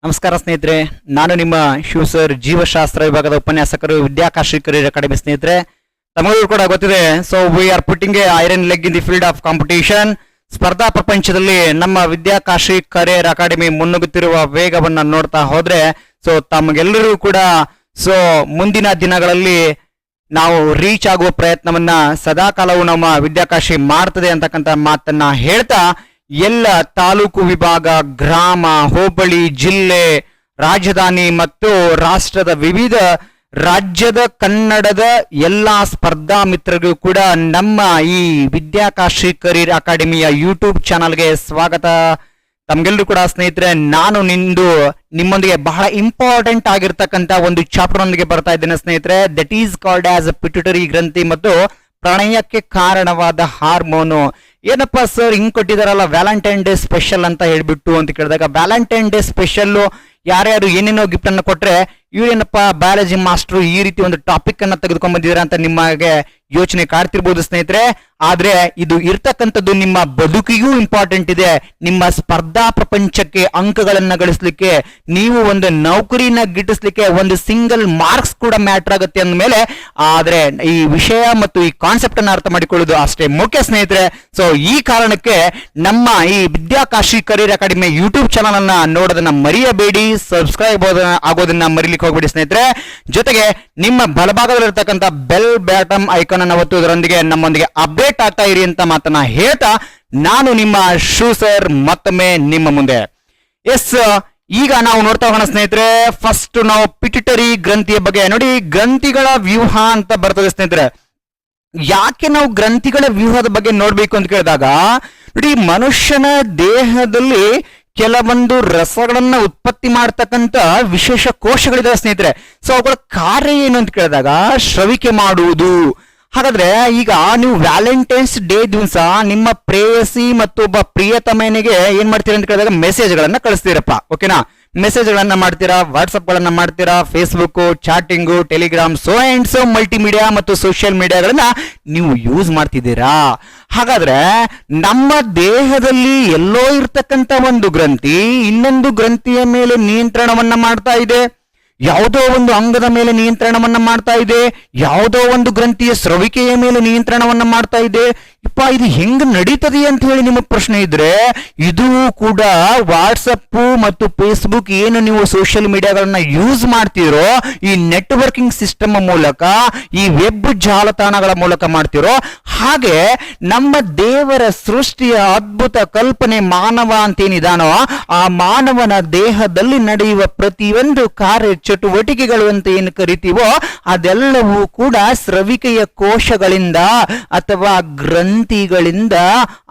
ನಮಸ್ಕಾರ ಸ್ನೇಹಿತರೆ, ನಾನು ನಿಮ್ಮ ಶಿವ ಸರ್, ಜೀವಶಾಸ್ತ್ರ ವಿಭಾಗದ ಉಪನ್ಯಾಸಕರು, ವಿದ್ಯಾಕಾಶಿ ಕರಿಯರ್ ಅಕಾಡೆಮಿ. ಸ್ನೇಹಿತರೆ, ತಮಗೂ ಕೂಡ ಗೊತ್ತಿದೆ, so we are putting A iron leg in the field of competition. ಸ್ಪರ್ಧಾ ಪ್ರಪಂಚದಲ್ಲಿ ನಮ್ಮ ವಿದ್ಯಾಕಾಶಿ ಕರಿಯರ್ ಅಕಾಡೆಮಿ ಮುನ್ನುಗ್ಗುತ್ತಿರುವ ವೇಗವನ್ನ ನೋಡ್ತಾ ಹೋದ್ರೆ, ಸೊ ತಮಗೆಲ್ಲರಿಗೂ ಕೂಡ ಸೊ ಮುಂದಿನ ದಿನಗಳಲ್ಲಿ ನಾವು ರೀಚ್ ಆಗುವ ಪ್ರಯತ್ನವನ್ನ ಸದಾಕಾಲವೂ ನಮ್ಮ ವಿದ್ಯಾಕಾಶಿ ಮಾಡ್ತದೆ ಅಂತಕ್ಕಂಥ ಮಾತನ್ನ ಹೇಳ್ತಾ, ಎಲ್ಲ ತಾಲೂಕು ವಿಭಾಗ, ಗ್ರಾಮ, ಹೋಬಳಿ, ಜಿಲ್ಲೆ, ರಾಜಧಾನಿ ಮತ್ತು ರಾಷ್ಟ್ರದ ವಿವಿಧ ರಾಜ್ಯದ ಕನ್ನಡದ ಎಲ್ಲಾ ಸ್ಪರ್ಧಾ ಮಿತ್ರರಿಗೂ ಕೂಡ ನಮ್ಮ ಈ ವಿದ್ಯಾಕಾಶಿ ಕರಿಯರ್ ಅಕಾಡೆಮಿಯ ಯೂಟ್ಯೂಬ್ ಚಾನಲ್ಗೆ ಸ್ವಾಗತ. ತಮ್ಗೆಲ್ಲರೂ ಕೂಡ ಸ್ನೇಹಿತರೆ, ನಾನು ನಿಮ್ಮೊಂದಿಗೆ ಬಹಳ ಇಂಪಾರ್ಟೆಂಟ್ ಆಗಿರ್ತಕ್ಕಂಥ ಒಂದು ಚಾಪ್ಟರ್ ಒಂದಿಗೆ ಬರ್ತಾ ಇದ್ದೇನೆ ಸ್ನೇಹಿತರೆ. That is called as pituitary ಗ್ರಂಥಿ ಮತ್ತು ಪ್ರಣಯಕ್ಕೆ ಕಾರಣವಾದ ಹಾರ್ಮೋನು. ಏನಪ್ಪಾ ಸರ್ ಹಿಂಗ್ ಕೊಟ್ಟಿದಾರಲ್ಲ, ವ್ಯಾಲೆಂಟೈನ್ ಡೇ ಸ್ಪೆಷಲ್ ಅಂತ ಹೇಳ್ಬಿಟ್ಟು ಅಂತ ಕೇಳಿದಾಗ, ವ್ಯಾಲೆಂಟೈನ್ ಡೇ ಸ್ಪೆಷಲ್ ಯಾರ್ಯಾರು ಏನೇನೋ ಗಿಫ್ಟ್ ಅನ್ನು ಕೊಟ್ರೆ, ಇವ್ರೇನಪ್ಪ ಬಯಾಲಜಿ ಮಾಸ್ಟರ್ ಈ ರೀತಿ ಒಂದು ಟಾಪಿಕ್ ಅನ್ನ ತೆಗೆದುಕೊಂಡ್ ಬಂದಿದ್ದೀರಾ ಅಂತ ನಿಮಗೆ ಯೋಚನೆ ಕಾಡ್ತಿರ್ಬೋದು ಸ್ನೇಹಿತರೆ. ಆದ್ರೆ ಇದು ಇರ್ತಕ್ಕಂಥದ್ದು ನಿಮ್ಮ ಬದುಕಿಗೂ ಇಂಪಾರ್ಟೆಂಟ್ ಇದೆ. ನಿಮ್ಮ ಸ್ಪರ್ಧಾ ಪ್ರಪಂಚಕ್ಕೆ ಅಂಕಗಳನ್ನ ಗಳಿಸ್ಲಿಕ್ಕೆ, ನೀವು ಒಂದು ನೌಕರಿನ ಗಿಟ್ಟಿಸ್ಲಿಕ್ಕೆ ಒಂದು ಸಿಂಗಲ್ ಮಾರ್ಕ್ಸ್ ಕೂಡ ಮ್ಯಾಟರ್ ಆಗುತ್ತೆ ಅಂದ್ಮೇಲೆ, ಆದ್ರೆ ಈ ವಿಷಯ ಮತ್ತು ಈ ಕಾನ್ಸೆಪ್ಟ್ ಅನ್ನ ಅರ್ಥ ಮಾಡಿಕೊಳ್ಳೋದು ಅಷ್ಟೇ ಮುಖ್ಯ ಸ್ನೇಹಿತರೆ. ಸೊ ಈ ಕಾರಣಕ್ಕೆ ನಮ್ಮ ಈ Vidyakashi career academy YouTube channel ಅನ್ನ ನೋಡೋದನ್ನ ಮರೆಯಬೇಡಿ, ಸಬ್ಸ್ಕ್ರೈಬ್ ಆಗೋದನ್ನ ಮರಿಲಿಕ್ಕೆ ಹೋಗ್ಬೇಡಿ ಸ್ನೇಹಿತರೆ. ಜೊತೆಗೆ ನಿಮ್ಮ ಬಲಭಾಗದಲ್ಲಿರ್ತಕ್ಕಂಥ ಬೆಲ್ ಬ್ಯಾಟಮ್ ಐಕಾನ್ ಅನ್ನು ಒತ್ತುವುದರೊಂದಿಗೆ ನಮ್ಮೊಂದಿಗೆ ಅಪ್ಡೇಟ್ ಆಗ್ತಾ ಇರಿ ಅಂತ ಮಾತನ್ನ ಹೇಳ್ತಾ, ನಾನು ನಿಮ್ಮ ಶಿವ ಸರ್ ಮತ್ತೊಮ್ಮೆ ನಿಮ್ಮ ಮುಂದೆ. ಎಸ್, ಈಗ ನಾವು ನೋಡ್ತಾ ಹೋಗೋಣ ಸ್ನೇಹಿತರೆ. ಫಸ್ಟ್ ನಾವು ಪಿಟ್ಯೂಟರಿ ಗ್ರಂಥಿಯ ಬಗ್ಗೆ ನೋಡಿ. ಗ್ರಂಥಿಗಳ ವ್ಯೂಹ ಅಂತ ಬರ್ತದೆ ಸ್ನೇಹಿತರೆ. ಯಾಕೆ ನಾವು ಗ್ರಂಥಿಗಳ ವ್ಯೂಹದ ಬಗ್ಗೆ ನೋಡ್ಬೇಕು ಅಂತ ಕೇಳಿದಾಗ, ನೋಡಿ, ಮನುಷ್ಯನ ದೇಹದಲ್ಲಿ ಕೆಲವೊಂದು ರಸಗಳನ್ನ ಉತ್ಪತ್ತಿ ಮಾಡ್ತಕ್ಕಂಥ ವಿಶೇಷ ಕೋಶಗಳಿದಾವೆ ಸ್ನೇಹಿತರೆ. ಸೊ ಅವುಗಳ ಕಾರ್ಯ ಏನು ಅಂತ ಕೇಳಿದಾಗ, ಸ್ರವಿಕೆ ಮಾಡುವುದು. ಹಾಗಾದ್ರೆ ಈಗ ನೀವು ವ್ಯಾಲೆಂಟೈನ್ಸ್ ಡೇ ದಿವಸ ನಿಮ್ಮ ಪ್ರೇಯಸಿ ಮತ್ತು ಒಬ್ಬ ಪ್ರಿಯತಮನಿಗೆ ಏನ್ ಮಾಡ್ತೀರಾ ಅಂತ ಕೇಳಿದಾಗ, ಮೆಸೇಜ್ ಗಳನ್ನ ಕಳಿಸ್ತೀರಪ್ಪ. ಓಕೆನಾ? ಮೆಸೇಜ್ ಗಳನ್ನ ಮಾಡ್ತೀರಾ, ವಾಟ್ಸ್ಆಪ್ ಗಳನ್ನ ಮಾಡ್ತೀರಾ, Facebook, chatting, Telegram, so and so multimedia ಮತ್ತು ಸೋಷಿಯಲ್ ಮೀಡಿಯಾಗಳನ್ನ ನೀವು ಯೂಸ್ ಮಾಡ್ತಿದ್ದೀರಾ. ಹಾಗಾದ್ರೆ ನಮ್ಮ ದೇಹದಲ್ಲಿ ಎಲ್ಲೋ ಇರ್ತಕ್ಕಂಥ ಒಂದು ಗ್ರಂಥಿ ಇನ್ನೊಂದು ಗ್ರಂಥಿಯ ಮೇಲೆ ನಿಯಂತ್ರಣವನ್ನ ಮಾಡ್ತಾ ಇದೆ, ಯಾವುದೋ ಒಂದು ಅಂಗದ ಮೇಲೆ ನಿಯಂತ್ರಣವನ್ನ ಮಾಡ್ತಾ ಇದೆ, ಯಾವುದೋ ಒಂದು ಗ್ರಂಥಿಯ ಸ್ರವಿಕೆಯ ಮೇಲೆ ನಿಯಂತ್ರಣವನ್ನ ಮಾಡ್ತಾ ಇದೆ. ಇದು ಹೆಂಗ್ ನಡೀತದೆ ಅಂತ ಹೇಳಿ ನಿಮಗೆ ಪ್ರಶ್ನೆ ಇದ್ರೆ, ಇದು ಕೂಡ ವಾಟ್ಸಪ್ ಮತ್ತು ಫೇಸ್ಬುಕ್ ಏನು ನೀವು ಸೋಷಿಯಲ್ ಮೀಡಿಯಾಗಳನ್ನ ಯೂಸ್ ಮಾಡ್ತೀರೋ, ಈ ನೆಟ್ವರ್ಕಿಂಗ್ ಸಿಸ್ಟಮ್ ಮೂಲಕ, ಈ ವೆಬ್ ಜಾಲತಾಣಗಳ ಮೂಲಕ ಮಾಡ್ತಿರೋ ಹಾಗೆ ನಮ್ಮ ದೇವರ ಸೃಷ್ಟಿಯ ಅದ್ಭುತ ಕಲ್ಪನೆ ಮಾನವ ಅಂತೇನಿದಾನೋ, ಆ ಮಾನವನ ದೇಹದಲ್ಲಿ ನಡೆಯುವ ಪ್ರತಿಯೊಂದು ಕಾರ್ಯ ಚಟುವಟಿಕೆಗಳು ಅಂತ ಏನು ಕರಿತೀವೋ, ಅದೆಲ್ಲವೂ ಕೂಡ ಸ್ರವಿಕೆಯ ಕೋಶಗಳಿಂದ ಅಥವಾ ಗ್ರಂಥಿಗಳಿಂದ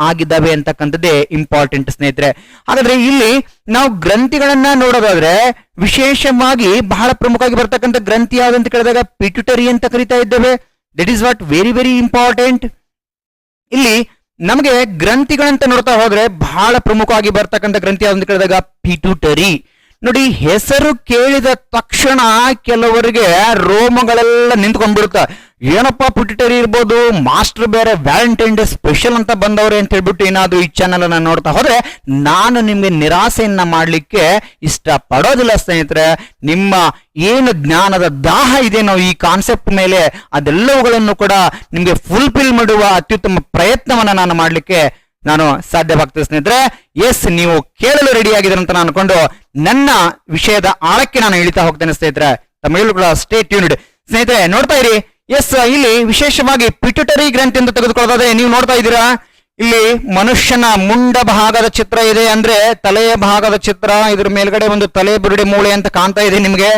ಆಗಿದ್ದಾವೆ ಅಂತಕ್ಕಂಥದ್ದೇ ಇಂಪಾರ್ಟೆಂಟ್ ಸ್ನೇಹಿತರೆ. ಹಾಗಾದ್ರೆ ಇಲ್ಲಿ ನಾವು ಗ್ರಂಥಿಗಳನ್ನ ನೋಡೋದಾದ್ರೆ, ವಿಶೇಷವಾಗಿ ಬಹಳ ಪ್ರಮುಖವಾಗಿ ಬರ್ತಕ್ಕಂಥ ಗ್ರಂಥಿ ಯಾವ್ದಂತ ಕೇಳಿದಾಗ ಪಿಟ್ಯೂಟರಿ ಅಂತ ಕರಿತಾ ಇದ್ದೇವೆ. That is what very very important. ಇಲ್ಲಿ ನಮಗೆ ಗ್ರಂಥಿಗಳಂತ ನೋಡ್ತಾ ಹೋದ್ರೆ ಬಹಳ ಪ್ರಮುಖವಾಗಿ ಬರ್ತಕ್ಕಂಥ ಗ್ರಂಥಿ ಯಾವ್ದಂತ ಕೇಳಿದಾಗ ಪಿಟ್ಯೂಟರಿ. ನೋಡಿ, ಹೆಸರು ಕೇಳಿದ ತಕ್ಷಣ ಕೆಲವರಿಗೆ ರೋಮಗಳೆಲ್ಲ ನಿಂತ್ಕೊಂಡ್ಬಿಡುತ್ತ. ಏನಪ್ಪಾ ಪಿಟ್ಯೂಟರಿ ಇರ್ಬೋದು, ಮಾಸ್ಟರ್ ಬೇರೆ ವ್ಯಾಲೆಂಟೈನ್ ಡೇ ಸ್ಪೆಷಲ್ ಅಂತ ಬಂದವ್ರೆ ಅಂತ ಹೇಳ್ಬಿಟ್ಟು ಏನಾದ್ರು ಈ ಚಾನಲ್ ಅನ್ನ ನೋಡ್ತಾ ಹೋದ್ರೆ, ನಾನು ನಿಮ್ಗೆ ನಿರಾಸೆಯನ್ನ ಮಾಡ್ಲಿಕ್ಕೆ ಇಷ್ಟ ಪಡೋದಿಲ್ಲ ಸ್ನೇಹಿತರೆ. ನಿಮ್ಮ ಏನು ಜ್ಞಾನದ ದಾಹ ಇದೆನೋ ಈ ಕಾನ್ಸೆಪ್ಟ್ ಮೇಲೆ, ಅದೆಲ್ಲವುಗಳನ್ನು ಕೂಡ ನಿಮ್ಗೆ ಫುಲ್ಫಿಲ್ ಮಾಡುವ ಅತ್ಯುತ್ತಮ ಪ್ರಯತ್ನವನ್ನ ನಾನು ಮಾಡ್ಲಿಕ್ಕೆ ಸಾಧ್ಯವಾಗ್ತದೆ ಸ್ನೇಹಿತರೆ. ಎಸ್, ನೀವು ಕೇಳಲು ರೆಡಿ ಆಗಿದ್ರೆ ಅಂತ ನಾನು ಅನ್ಕೊಂಡು ನನ್ನ ವಿಷಯದ ಆಳಕ್ಕೆ ನಾನು ಇಳಿತಾ ಹೋಗ್ತೇನೆ ಸ್ನೇಹಿತರೆ. ತಮ್ಮೆಲ್ಲರೂ ಕೂಡ ಸ್ಟೇ ಟ್ಯೂನ್ಡ್ ಸ್ನೇಹಿತರೆ, ನೋಡ್ತಾ ಇರಿ. ಎಸ್, ಇಲ್ಲಿ ವಿಶೇಷವಾಗಿ ಪಿಟ್ಯೂಟರಿ ಗ್ರಂಥಿ ಅಂತ ತೆಗೆದುಕೊಳ್ಳೋದಾದ್ರೆ, ನೀವು ನೋಡ್ತಾ ಇದ್ದೀರಾ, ಇಲ್ಲಿ ಮನುಷ್ಯನ ಮುಂಡ ಭಾಗದ ಚಿತ್ರ ಇದೆ, ಅಂದ್ರೆ ತಲೆಯ ಭಾಗದ ಚಿತ್ರ. ಇದ್ರ ಮೇಲ್ಗಡೆ ಒಂದು ತಲೆ ಬುರುಡೆ ಮೂಳೆ ಅಂತ ಕಾಣ್ತಾ ಇದೆ ನಿಮ್ಗೆ.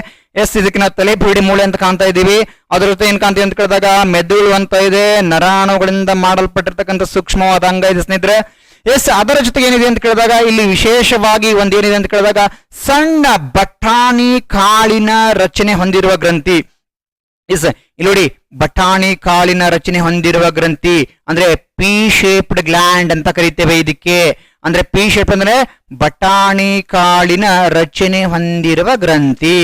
ಎಸ್, ಇದಕ್ಕೆ ನಾವು ತಲೆ ಬುರುಡೆ ಮೂಳೆ ಅಂತ ಕಾಣ್ತಾ ಇದೀವಿ. ಅದ್ರ ಜೊತೆ ಏನ್ ಕಾಣ್ತೀವಿ ಅಂತ ಕೇಳಿದಾಗ ಮೆದುಳು ಅಂತ ಇದೆ, ನರಾಣುಗಳಿಂದ ಮಾಡಲ್ಪಟ್ಟಿರ್ತಕ್ಕಂಥ ಸೂಕ್ಷ್ಮವಾದ ಅಂಗ ಇದೆ ಸ್ನೇಹಿತರೆ. ಎಸ್, ಅದರ ಜೊತೆಗೆ ಏನಿದೆ ಅಂತ ಕೇಳಿದಾಗ, ಇಲ್ಲಿ ವಿಶೇಷವಾಗಿ ಒಂದೇನಿದೆ ಅಂತ ಕೇಳಿದಾಗ ಸಣ್ಣ ಬಟಾಣಿ ಕಾಳಿನ ರಚನೆ ಹೊಂದಿರುವ ಗ್ರಂಥಿ. ಎಸ್, ಇಲ್ಲಿ ನೋಡಿ, ಬಟಾಣಿ ಕಾಳಿನ ರಚನೆ ಹೊಂದಿರುವ ಗ್ರಂಥಿ ಅಂದ್ರೆ ಪಿ ಶೇಪ್ಡ್ ಗ್ಲ್ಯಾಂಡ್ ಅಂತ ಕರಿತೇವೆ ಇದಕ್ಕೆ. ಅಂದ್ರೆ ಪಿ ಶೇಪ್ ಅಂದ್ರೆ ಬಟಾಣಿ ಕಾಳಿನ ರಚನೆ ಹೊಂದಿರುವ ಗ್ರಂಥಿ.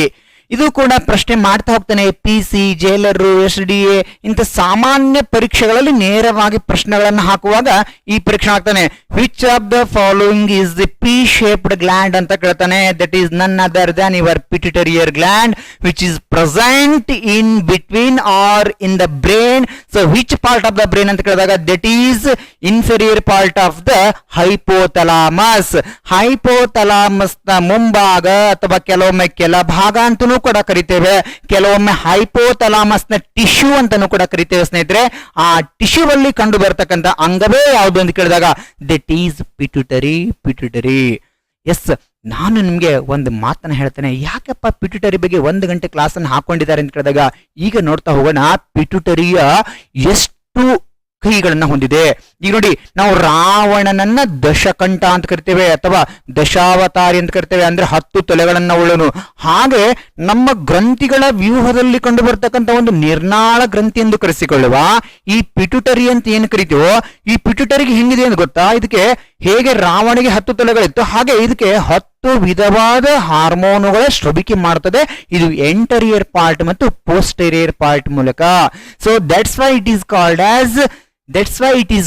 ಇದು ಕೂಡ ಪ್ರಶ್ನೆ ಮಾಡ್ತಾ ಹೋಗ್ತಾನೆ. PC, ಜೈಲರ್, SDA ಇಂಥ ಸಾಮಾನ್ಯ ಪರೀಕ್ಷೆಗಳಲ್ಲಿ ನೇರವಾಗಿ ಪ್ರಶ್ನೆಗಳನ್ನು ಹಾಕುವಾಗ ಈ ಪರೀಕ್ಷೆ ಆಗ್ತಾನೆ. Which of the following is the P shaped gland ಅಂತ ಕೇಳ್ತಾನೆ. That is none other than your pituitary gland which is present in between or in the brain. So which part of the brain ಅಂತ ಕೇಳಿದಾಗ that is inferior part of the hypothalamus. Hypothalamus ನ ಮುಂಭಾಗ ಅಥವಾ ಕೆಲವೊಮ್ಮೆ ಕೆಳಭಾಗ ಅಂತನೂ ಕೂಡ ಕರಿತೇವೆ, ಕೆಲವೊಮ್ಮೆ ಹೈಪೋಥಲಾಮಸ್ ನ ಟಿಶ್ಯೂ ಅಂತಾನೂ ಕೂಡ ಕರಿತೇವೆ ಸ್ನೇಹಿತರೆ. ಆ ಟಿಶ್ಯೂ ಅಲ್ಲಿ ಕಂಡು ಬರ್ತಕ್ಕಂಥ ಅಂಗವೇ ಯಾವುದು ಅಂತ ಕೇಳಿದಾಗ ದಟ್ ಈಸ್ ಪಿಟ್ಯುಟರಿ. ಎಸ್, ನಾನು ನಿಮ್ಗೆ ಒಂದು ಮಾತನ್ನ ಹೇಳ್ತೇನೆ. ಯಾಕಪ್ಪ ಪಿಟ್ಯುಟರಿ ಬಗ್ಗೆ 1 ಗಂಟೆ ಕ್ಲಾಸ್ ಅನ್ನು ಹಾಕೊಂಡಿದ್ದಾರೆ ಅಂತ ಕೇಳಿದಾಗ ಈಗ ನೋಡ್ತಾ ಹೋಗೋಣ. ಪಿಟ್ಯುಟರಿಯ ಎಷ್ಟು ಕೈಗಳನ್ನ ಹೊಂದಿದೆ. ಈಗ ನೋಡಿ, ನಾವು ರಾವಣನನ್ನ ದಶಕಂಠ ಅಂತ ಕರಿತೇವೆ ಅಥವಾ ದಶಾವತಾರಿ ಅಂತ ಕರಿತೇವೆ, ಅಂದ್ರೆ 10 ತಲೆಗಳನ್ನ ಉಳ್ಳನು. ಹಾಗೆ ನಮ್ಮ ಗ್ರಂಥಿಗಳ ವ್ಯೂಹದಲ್ಲಿ ಕಂಡು ಬರ್ತಕ್ಕಂಥ ಒಂದು ನಿರ್ನಾಳ ಗ್ರಂಥಿ ಎಂದು ಕರೆಸಿಕೊಳ್ಳುವ ಈ ಪಿಟ್ಯುಟರಿ ಅಂತ ಏನು ಕರಿತೀವೋ, ಈ ಪಿಟ್ಯುಟರಿಗೆ ಹೆಂಗಿದೆ ಅಂತ ಗೊತ್ತಾ? ಇದಕ್ಕೆ ಹೇಗೆ ರಾವಣಿಗೆ 10 ತಲೆಗಳಿತ್ತು, ಹಾಗೆ ಇದಕ್ಕೆ 10 ವಿಧವಾದ ಹಾರ್ಮೋನುಗಳ ಸ್ರವಿಕೆ ಮಾಡ್ತದೆ. ಇದು ಎಂಟರಿಯರ್ ಪಾರ್ಟ್ ಮತ್ತು ಪೋಸ್ಟೆರಿಯರ್ ಪಾರ್ಟ್ ಮೂಲಕ. So that's why it is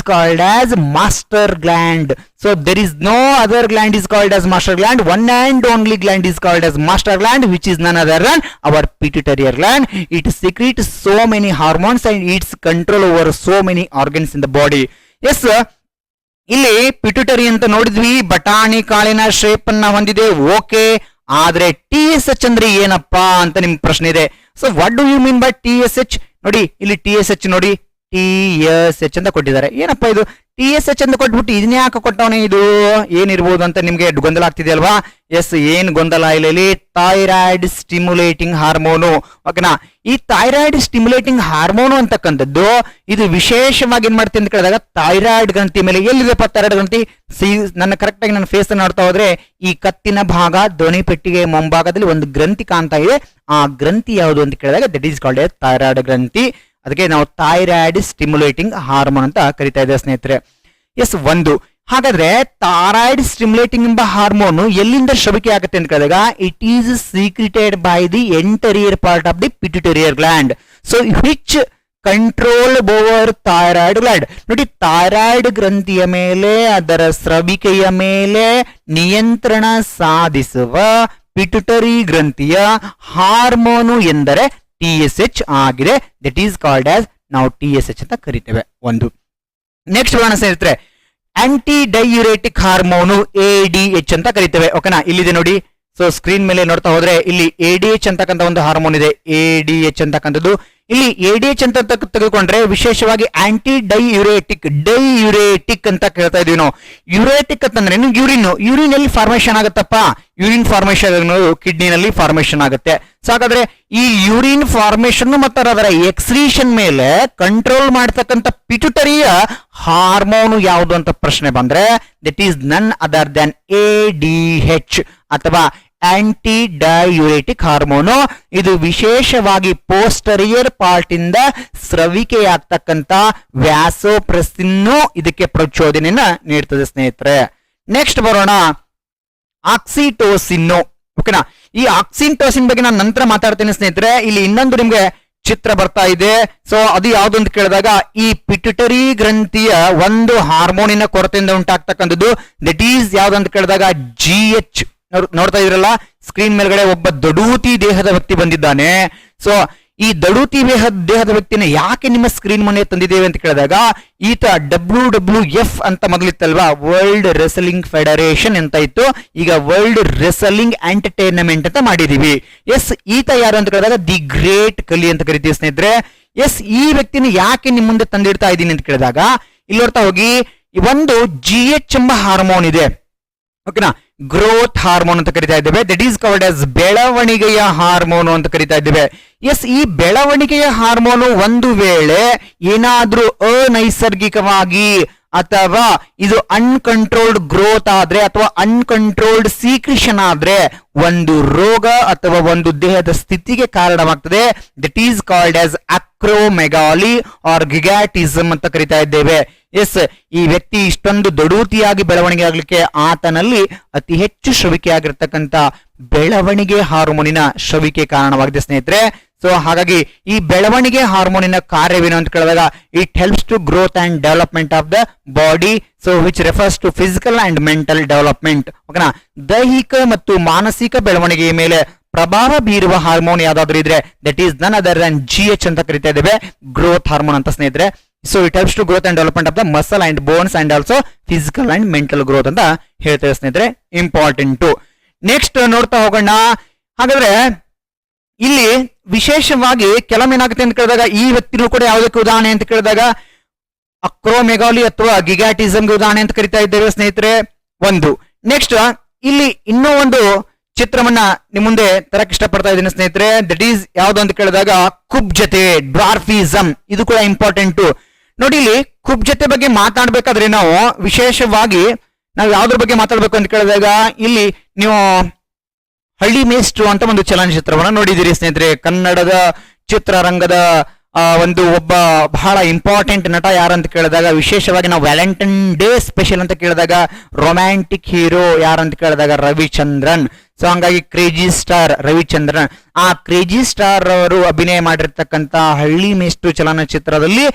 called as master gland. So there is no other gland is called as master gland. One and only gland is called as master gland, which is none other than our pituitary gland. It secretes so many hormones and its control over so many organs in the body. Yes sir, ಇಲ್ಲಿ pituitary ಅಂತ ನೋಡಿದ್ವಿ, ಬಟಾಣಿ ಕಾಳಿನ shape ಅನ್ನ ಹೊಂದಿದೆ. Okay, ಆದ್ರೆ TSH ಅಂದ್ರೆ ಏನಪ್ಪಾ ಅಂತ ನಿಮ್ ಪ್ರಶ್ನೆ ಇದೆ. So what do you mean by TSH? ನೋಡಿ, ಇಲ್ಲಿ TSH ನೋಡಿ, TSH ಅಂತ ಕೊಟ್ಟಿದ್ದಾರೆ. ಏನಪ್ಪಾ ಇದು TSH ಅಂತ ಕೊಟ್ಬಿಟ್ಟು ಇದನ್ನ ಯಾಕೆ ಕೊಟ್ಟವನೇ, ಇದು ಏನಿರ್ಬೋದು ಅಂತ ನಿಮ್ಗೆ ಗೊಂದಲ ಆಗ್ತಿದೆ ಅಲ್ವಾ? ಎಸ್, ಏನ್ ಗೊಂದಲ ಇಲ್ಲ. ಇಲ್ಲಿ ಥೈರಾಯ್ಡ್ ಸ್ಟಿಮ್ಯುಲೇಟಿಂಗ್ ಹಾರ್ಮೋನು. ಓಕೆನಾ? ಈ ಥೈರಾಯ್ಡ್ ಸ್ಟಿಮ್ಯುಲೇಟಿಂಗ್ ಹಾರ್ಮೋನು ಅಂತಕ್ಕಂಥದ್ದು ಇದು ವಿಶೇಷವಾಗಿ ಏನ್ ಮಾಡ್ತೀನಿ ಅಂತ ಕೇಳಿದಾಗ ಥೈರಾಯ್ಡ್ ಗ್ರಂಥಿ ಮೇಲೆ ಎಲ್ಲಿದೆಪ್ಪ ಥೈರಾಯ್ಡ್ ಗ್ರಂಥಿ? ನನ್ನ ಕರೆಕ್ಟ್ ಆಗಿ ನನ್ನ ಫೇಸ್ ನೋಡ್ತಾ ಹೋದ್ರೆ ಈ ಕತ್ತಿನ ಭಾಗ, ಧ್ವನಿ ಪೆಟ್ಟಿಗೆ ಮುಂಭಾಗದಲ್ಲಿ ಒಂದು ಗ್ರಂಥಿ ಕಾಣ್ತಾ ಇದೆ. ಆ ಗ್ರಂಥಿ ಯಾವುದು ಅಂತ ಕೇಳಿದಾಗ that is called A thyroid ಗ್ರಂಥಿ. ಅದಕ್ಕೆ ನಾವು ಥೈರಾಯ್ಡ್ ಸ್ಟಿಮ್ಯುಲೇಟಿಂಗ್ ಹಾರ್ಮೋನ್ ಅಂತ ಕರಿತಾ ಇದ್ದೇವೆ ಸ್ನೇಹಿತರೆ. ಎಸ್, ಒಂದು. ಹಾಗಾದ್ರೆ ಥೈರಾಯ್ಡ್ ಸ್ಟಿಮ್ಯುಲೇಟಿಂಗ್ ಎಂಬ ಹಾರ್ಮೋನ್ ಎಲ್ಲಿಂದ ಸ್ರವಿಕೆ ಆಗುತ್ತೆ ಅಂತ ಕೇಳಿದಾಗ it is secreted by the anterior part of the pituitary gland. So which control over thyroid gland. ನೋಡಿ, ಥೈರಾಯ್ಡ್ ಗ್ರಂಥಿಯ ಮೇಲೆ, ಅದರ ಸ್ರವಿಕೆಯ ಮೇಲೆ ನಿಯಂತ್ರಣ ಸಾಧಿಸುವ ಪಿಟ್ಯುಟರಿ ಗ್ರಂಥಿಯ ಹಾರ್ಮೋನು ಎಂದರೆ TSH ಆಗಿದೆ. ದಟ್ ಈಸ್ ಕಾಲ್ಡ್ ಆಸ್ ನಾವು TSH ಅಂತ ಕರಿತೇವೆ. ಒಂದು. ನೆಕ್ಸ್ಟ್ ಬರೋಣ ಸ್ನೇಹಿತರೆ, ಆಂಟಿ ಡೈಯುರೆಟಿಕ್ ಹಾರ್ಮೋನು ADH ಅಂತ ಕರಿತೇವೆ. ಓಕೆನಾ? ಇಲ್ಲಿದೆ ನೋಡಿ. ಸೊ ಸ್ಕ್ರೀನ್ ಮೇಲೆ ನೋಡ್ತಾ ಹೋದ್ರೆ ಇಲ್ಲಿ ADH ಅಂತಕ್ಕಂಥ ಒಂದು ಹಾರ್ಮೋನ್ ಇದೆ. ADH ಅಂತಕ್ಕಂಥದ್ದು ಇಲ್ಲಿ ADH ಅಂತ ತೆಗೆದುಕೊಂಡ್ರೆ ವಿಶೇಷವಾಗಿ ಆಂಟಿ ಡೈಯುರೇಟಿಕ್ ಅಂತ ಕೇಳ್ತಾ ಇದೀವಿ ನಾವು. ಯುರೇಟಿಕ್ ಅಂತಂದ್ರೆ ಯೂರಿನ್ ಎಲ್ಲಿ ಫಾರ್ಮೇಶನ್ ಆಗುತ್ತಪ್ಪ? ಯೂರಿನ್ ಫಾರ್ಮೇಶನ್ ಕಿಡ್ನಿನಲ್ಲಿ ಫಾರ್ಮೇಶನ್ ಆಗುತ್ತೆ. ಸೊ ಹಾಗಾದ್ರೆ ಈ ಯೂರಿನ್ ಫಾರ್ಮೇಶನ್ ಮತ್ತು ಅದರ ಎಕ್ಸ್ಕ್ರೀಷನ್ ಮೇಲೆ ಕಂಟ್ರೋಲ್ ಮಾಡ್ತಕ್ಕಂಥ ಪಿಟ್ಯುಟರಿಯ ಹಾರ್ಮೋನು ಯಾವುದು ಅಂತ ಪ್ರಶ್ನೆ ಬಂದ್ರೆ that is none other Dhan ADH ಅಥವಾ ಆಂಟಿ ಡೈಯುರೆಟಿಕ್ ಹಾರ್ಮೋನು. ಇದು ವಿಶೇಷವಾಗಿ ಪೋಸ್ಟರಿಯರ್ ಪಾರ್ಟ್ ಇಂದ ಸ್ರವಿಕೆಯಾಗ್ತಕ್ಕಂಥ ವ್ಯಾಸೋಪ್ರೆಸ್ಸಿನ್ನು ಇದಕ್ಕೆ ಪ್ರಚೋದನೆಯನ್ನ ನೀಡ್ತದೆ ಸ್ನೇಹಿತರೆ. ನೆಕ್ಸ್ಟ್ ಬರೋಣ, ಆಕ್ಸಿಟೋಸಿನ್ನು. ಓಕೆನಾ? ಈ ಆಕ್ಸಿಟೋಸಿನ್ ಬಗ್ಗೆ ನಾನು ನಂತರ ಮಾತಾಡ್ತೇನೆ ಸ್ನೇಹಿತರೆ. ಇಲ್ಲಿ ಇನ್ನೊಂದು ನಿಮ್ಗೆ ಚಿತ್ರ ಬರ್ತಾ ಇದೆ. ಸೊ ಅದು ಯಾವುದು ಅಂತ ಕೇಳಿದಾಗ ಈ ಪಿಟ್ಯುಟರಿ ಗ್ರಂಥಿಯ ಒಂದು ಹಾರ್ಮೋನಿನ ಕೊರತೆಯಿಂದ ಉಂಟಾಗ್ತಕ್ಕಂಥದ್ದು ದಟ್ ಈಸ್ ಯಾವ್ದು ಅಂತ ಕೇಳಿದಾಗ GH. ನೋಡ್ತಾ ಇದ್ರಲ್ಲ ಸ್ಕ್ರೀನ್ ಮೇಲ್ಗಡೆ ಒಬ್ಬ ದಡೂತಿ ದೇಹದ ವ್ಯಕ್ತಿ ಬಂದಿದ್ದಾನೆ. ಸೊ ಈ ದಡೂತಿ ದೇಹದ ವ್ಯಕ್ತಿನ ಯಾಕೆ ನಿಮ್ಮ ಸ್ಕ್ರೀನ್ ಮನೆ ತಂದಿದ್ದೇವೆ ಅಂತ ಕೇಳಿದಾಗ ಈತ WWF ಅಂತ ಮೊದಲಿತ್ತಲ್ವಾ, ವರ್ಲ್ಡ್ ರೆಸಲಿಂಗ್ ಫೆಡರೇಷನ್ ಅಂತ ಇತ್ತು. ಈಗ ವರ್ಲ್ಡ್ ರೆಸಲಿಂಗ್ ಎಂಟರ್ಟೈನ್ಮೆಂಟ್ ಅಂತ ಮಾಡಿದೀವಿ. ಎಸ್, ಈತ ಯಾರು ಅಂತ ಕೇಳಿದಾಗ ದಿ ಗ್ರೇಟ್ ಕಲಿ ಅಂತ ಕರಿತೀವಿ ಸ್ನೇಹಿತರೆ. ಎಸ್, ಈ ವ್ಯಕ್ತಿನ ಯಾಕೆ ನಿಮ್ಮ ಮುಂದೆ ತಂದಿಡ್ತಾ ಇದ್ದೀನಿ ಅಂತ ಕೇಳಿದಾಗ ಇಲ್ಲಿ ನೋಡ್ತಾ ಹೋಗಿ, ಒಂದು GH ಎಂಬ ಹಾರ್ಮೋನ್ ಇದೆ. ಓಕೆನಾ? ಗ್ರೋತ್ ಹಾರ್ಮೋನ್ ಅಂತ ಕರಿತಾ ಇದ್ದೇವೆ. ದಟ್ ಈಸ್ ಕಾಲ್ಡ್ ಆಸ್ ಬೆಳವಣಿಗೆಯ ಹಾರ್ಮೋನು ಅಂತ ಕರಿತಾ ಇದ್ದೇವೆ. ಎಸ್, ಈ ಬೆಳವಣಿಗೆಯ ಹಾರ್ಮೋನು ಒಂದು ವೇಳೆ ಏನಾದ್ರೂ ಅನೈಸರ್ಗಿಕವಾಗಿ ಅಥವಾ ಇದು ಅನ್ಕಂಟ್ರೋಲ್ಡ್ ಗ್ರೋತ್ ಆದ್ರೆ ಅಥವಾ ಅನ್ಕಂಟ್ರೋಲ್ಡ್ ಸೀಕ್ರಿಷನ್ ಆದ್ರೆ ಒಂದು ರೋಗ ಅಥವಾ ಒಂದು ದೇಹದ ಸ್ಥಿತಿಗೆ ಕಾರಣವಾಗ್ತದೆ. That is called as acromegaly or gigantism ಅಂತ ಕರಿತಾ ಇದ್ದೇವೆ. ಎಸ್, ಈ ವ್ಯಕ್ತಿ ಇಷ್ಟೊಂದು ದಡೂತಿಯಾಗಿ ಬೆಳವಣಿಗೆ ಆಗ್ಲಿಕ್ಕೆ ಆತನಲ್ಲಿ ಅತಿ ಹೆಚ್ಚು ಶ್ರವಿಕೆ ಆಗಿರ್ತಕ್ಕಂಥ ಬೆಳವಣಿಗೆ ಹಾರ್ಮೋನಿನ ಸ್ರವಿಕೆ ಕಾರಣವಾಗಿದೆ ಸ್ನೇಹಿತರೆ. ಸೊ ಹಾಗಾಗಿ ಈ ಬೆಳವಣಿಗೆ ಹಾರ್ಮೋನಿನ ಕಾರ್ಯವೇನು ಅಂತ ಕೇಳಿದಾಗ it helps to growth and development of the body, so which refers to physical and mental development. ಓಕೆನಾ, ದೈಹಿಕ ಮತ್ತು ಮಾನಸಿಕ ಬೆಳವಣಿಗೆಯ ಮೇಲೆ ಪ್ರಭಾವ ಬೀರುವ ಹಾರ್ಮೋನ್ ಯಾವ್ದಾದ್ರು ಇದ್ರೆ that is none other than GH ಅಂತ ಕರಿತಾ ಇದ್ದೇವೆ, ಗ್ರೋತ್ ಹಾರ್ಮೋನ್ ಅಂತ ಸ್ನೇಹಿತರೆ. So it helps to growth and development of the muscle and bones and also physical and mental growth ಅಂತ ಹೇಳ್ತೇವೆ ಸ್ನೇಹಿತರೆ, ಇಂಪಾರ್ಟೆಂಟು. ನೆಕ್ಸ್ಟ್ ನೋಡ್ತಾ ಹೋಗೋಣ. ಹಾಗಾದ್ರೆ ಇಲ್ಲಿ ವಿಶೇಷವಾಗಿ ಕೆಲವೇನಾಗುತ್ತೆ ಅಂತ ಕೇಳಿದಾಗ ಈ ವ್ಯಕ್ತಿನೂ ಕೂಡ ಯಾವುದಕ್ಕೆ ಉದಾಹರಣೆ ಅಂತ ಕೇಳಿದಾಗ ಅಕ್ರೋಮೆಗಾಲಿ ಅಥವಾ ಗಿಗಾಟಿಸಮ್ಗೆ ಉದಾಹರಣೆ ಅಂತ ಕರಿತಾ ಇದ್ದೇವೆ ಸ್ನೇಹಿತರೆ, ಒಂದು. ನೆಕ್ಸ್ಟ್ ಇಲ್ಲಿ ಇನ್ನೂ ಒಂದು ಚಿತ್ರವನ್ನ ನಿಮ್ ಮುಂದೆ ತರಕ್ ಇಷ್ಟಪಡ್ತಾ ಇದ್ದೀನಿ ಸ್ನೇಹಿತರೆ, ದಟ್ ಈಸ್ ಯಾವ್ದು ಅಂತ ಕೇಳಿದಾಗ ಕುಬ್ಜತೆ, ಡ್ವಾರ್ಫಿಸಮ್. ಇದು ಕೂಡ ಇಂಪಾರ್ಟೆಂಟ್ ನೋಡಿ. ಇಲ್ಲಿ ಕುಬ್ಜತೆ ಬಗ್ಗೆ ಮಾತಾಡ್ಬೇಕಾದ್ರೆ ನಾವು ವಿಶೇಷವಾಗಿ ನಾವು ಯಾವ್ದ್ರ ಬಗ್ಗೆ ಮಾತಾಡ್ಬೇಕು ಅಂತ ಕೇಳಿದಾಗ ಇಲ್ಲಿ ನೀವು ಹಳ್ಳಿ ಮೇಸ್ಟ್ರು ಅಂತ ಒಂದು ಚಲನಚಿತ್ರವನ್ನ ನೋಡಿದಿರಿ ಸ್ನೇಹಿತರೆ. ಕನ್ನಡದ ಚಿತ್ರರಂಗದ ಒಂದು ಒಬ್ಬ ಬಹಳ ಇಂಪಾರ್ಟೆಂಟ್ ನಟ ಯಾರಂತ ಕೇಳಿದಾಗ ವಿಶೇಷವಾಗಿ ನಾವು ವ್ಯಾಲೆಂಟೈನ್ ಡೇ ಸ್ಪೆಷಲ್ ಅಂತ ಕೇಳಿದಾಗ ರೊಮ್ಯಾಂಟಿಕ್ ಹೀರೋ ಯಾರಂತ ಕೇಳಿದಾಗ ರವಿಚಂದ್ರನ್. ಸೊ ಹಂಗಾಗಿ ಕ್ರೇಜಿ ಸ್ಟಾರ್ ರವಿಚಂದ್ರನ್. ಆ ಕ್ರೇಜಿ ಸ್ಟಾರ್ ಅವರು ಅಭಿನಯ ಮಾಡಿರ್ತಕ್ಕಂತ ಹಳ್ಳಿ ಮೇಸ್ಟ್ರು ಚಲನಚಿತ್ರದಲ್ಲಿ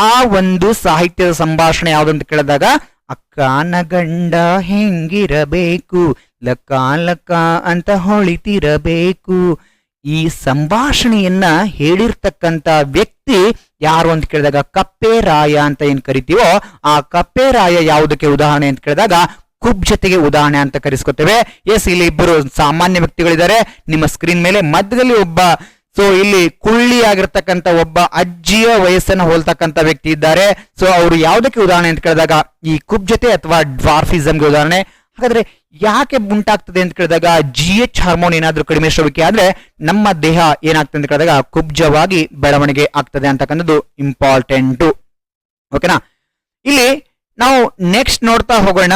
ಆ ಒಂದು ಸಾಹಿತ್ಯದ ಸಂಭಾಷಣೆ ಯಾವ್ದಂತ ಕೇಳಿದಾಗ ಅಕ್ಕನ ಗಂಡ ಹೆಂಗಿರಬೇಕು, ಲಕ್ಕ ಲಕ್ಕ ಅಂತ ಹೊಳಿತಿರಬೇಕು. ಈ ಸಂಭಾಷಣೆಯನ್ನ ಹೇಳಿರ್ತಕ್ಕಂತ ವ್ಯಕ್ತಿ ಯಾರು ಅಂತ ಕೇಳಿದಾಗ ಕಪ್ಪೆರಾಯ ಅಂತ ಏನ್ ಕರಿತೀವೋ ಆ ಕಪ್ಪೆರಾಯ ಯಾವುದಕ್ಕೆ ಉದಾಹರಣೆ ಅಂತ ಕೇಳಿದಾಗ ಕುಬ್ಜತೆಗೆ ಉದಾಹರಣೆ ಅಂತ ಕರೆಸ್ಕೊತೇವೆ. ಎಸ್, ಇಲ್ಲಿ ಇಬ್ಬರು ಸಾಮಾನ್ಯ ವ್ಯಕ್ತಿಗಳಿದ್ದಾರೆ ನಿಮ್ಮ ಸ್ಕ್ರೀನ್ ಮೇಲೆ. ಮಧ್ಯದಲ್ಲಿ ಒಬ್ಬ ಸೊ ಇಲ್ಲಿ ಕುಳ್ಳಿ ಆಗಿರ್ತಕ್ಕಂಥ ಒಬ್ಬ ಅಜ್ಜಿಯ ವಯಸ್ಸನ್ನು ಹೋಲ್ತಕ್ಕಂಥ ವ್ಯಕ್ತಿ ಇದ್ದಾರೆ. ಸೊ ಅವರು ಯಾವುದಕ್ಕೆ ಉದಾಹರಣೆ ಅಂತ ಕೇಳಿದಾಗ ಈ ಕುಬ್ಜತೆ ಅಥವಾ ಡ್ವಾರ್ಫಿಸಮ್ಗೆ ಉದಾಹರಣೆ. ಹಾಗಾದ್ರೆ ಯಾಕೆ ಉಂಟಾಗ್ತದೆ ಅಂತ ಕೇಳಿದಾಗ GH ಹಾರ್ಮೋನ್ ಏನಾದ್ರೂ ಕಡಿಮೆ ಸ್ರವಿಕೆ ಆದ್ರೆ ನಮ್ಮ ದೇಹ ಏನಾಗ್ತದೆ ಅಂತ ಕೇಳಿದಾಗ ಕುಬ್ಜವಾಗಿ ಬೆಳವಣಿಗೆ ಆಗ್ತದೆ ಅಂತಕ್ಕಂಥದ್ದು ಇಂಪಾರ್ಟೆಂಟು. ಓಕೆನಾ, ಇಲ್ಲಿ ನಾವು ನೆಕ್ಸ್ಟ್ ನೋಡ್ತಾ ಹೋಗೋಣ.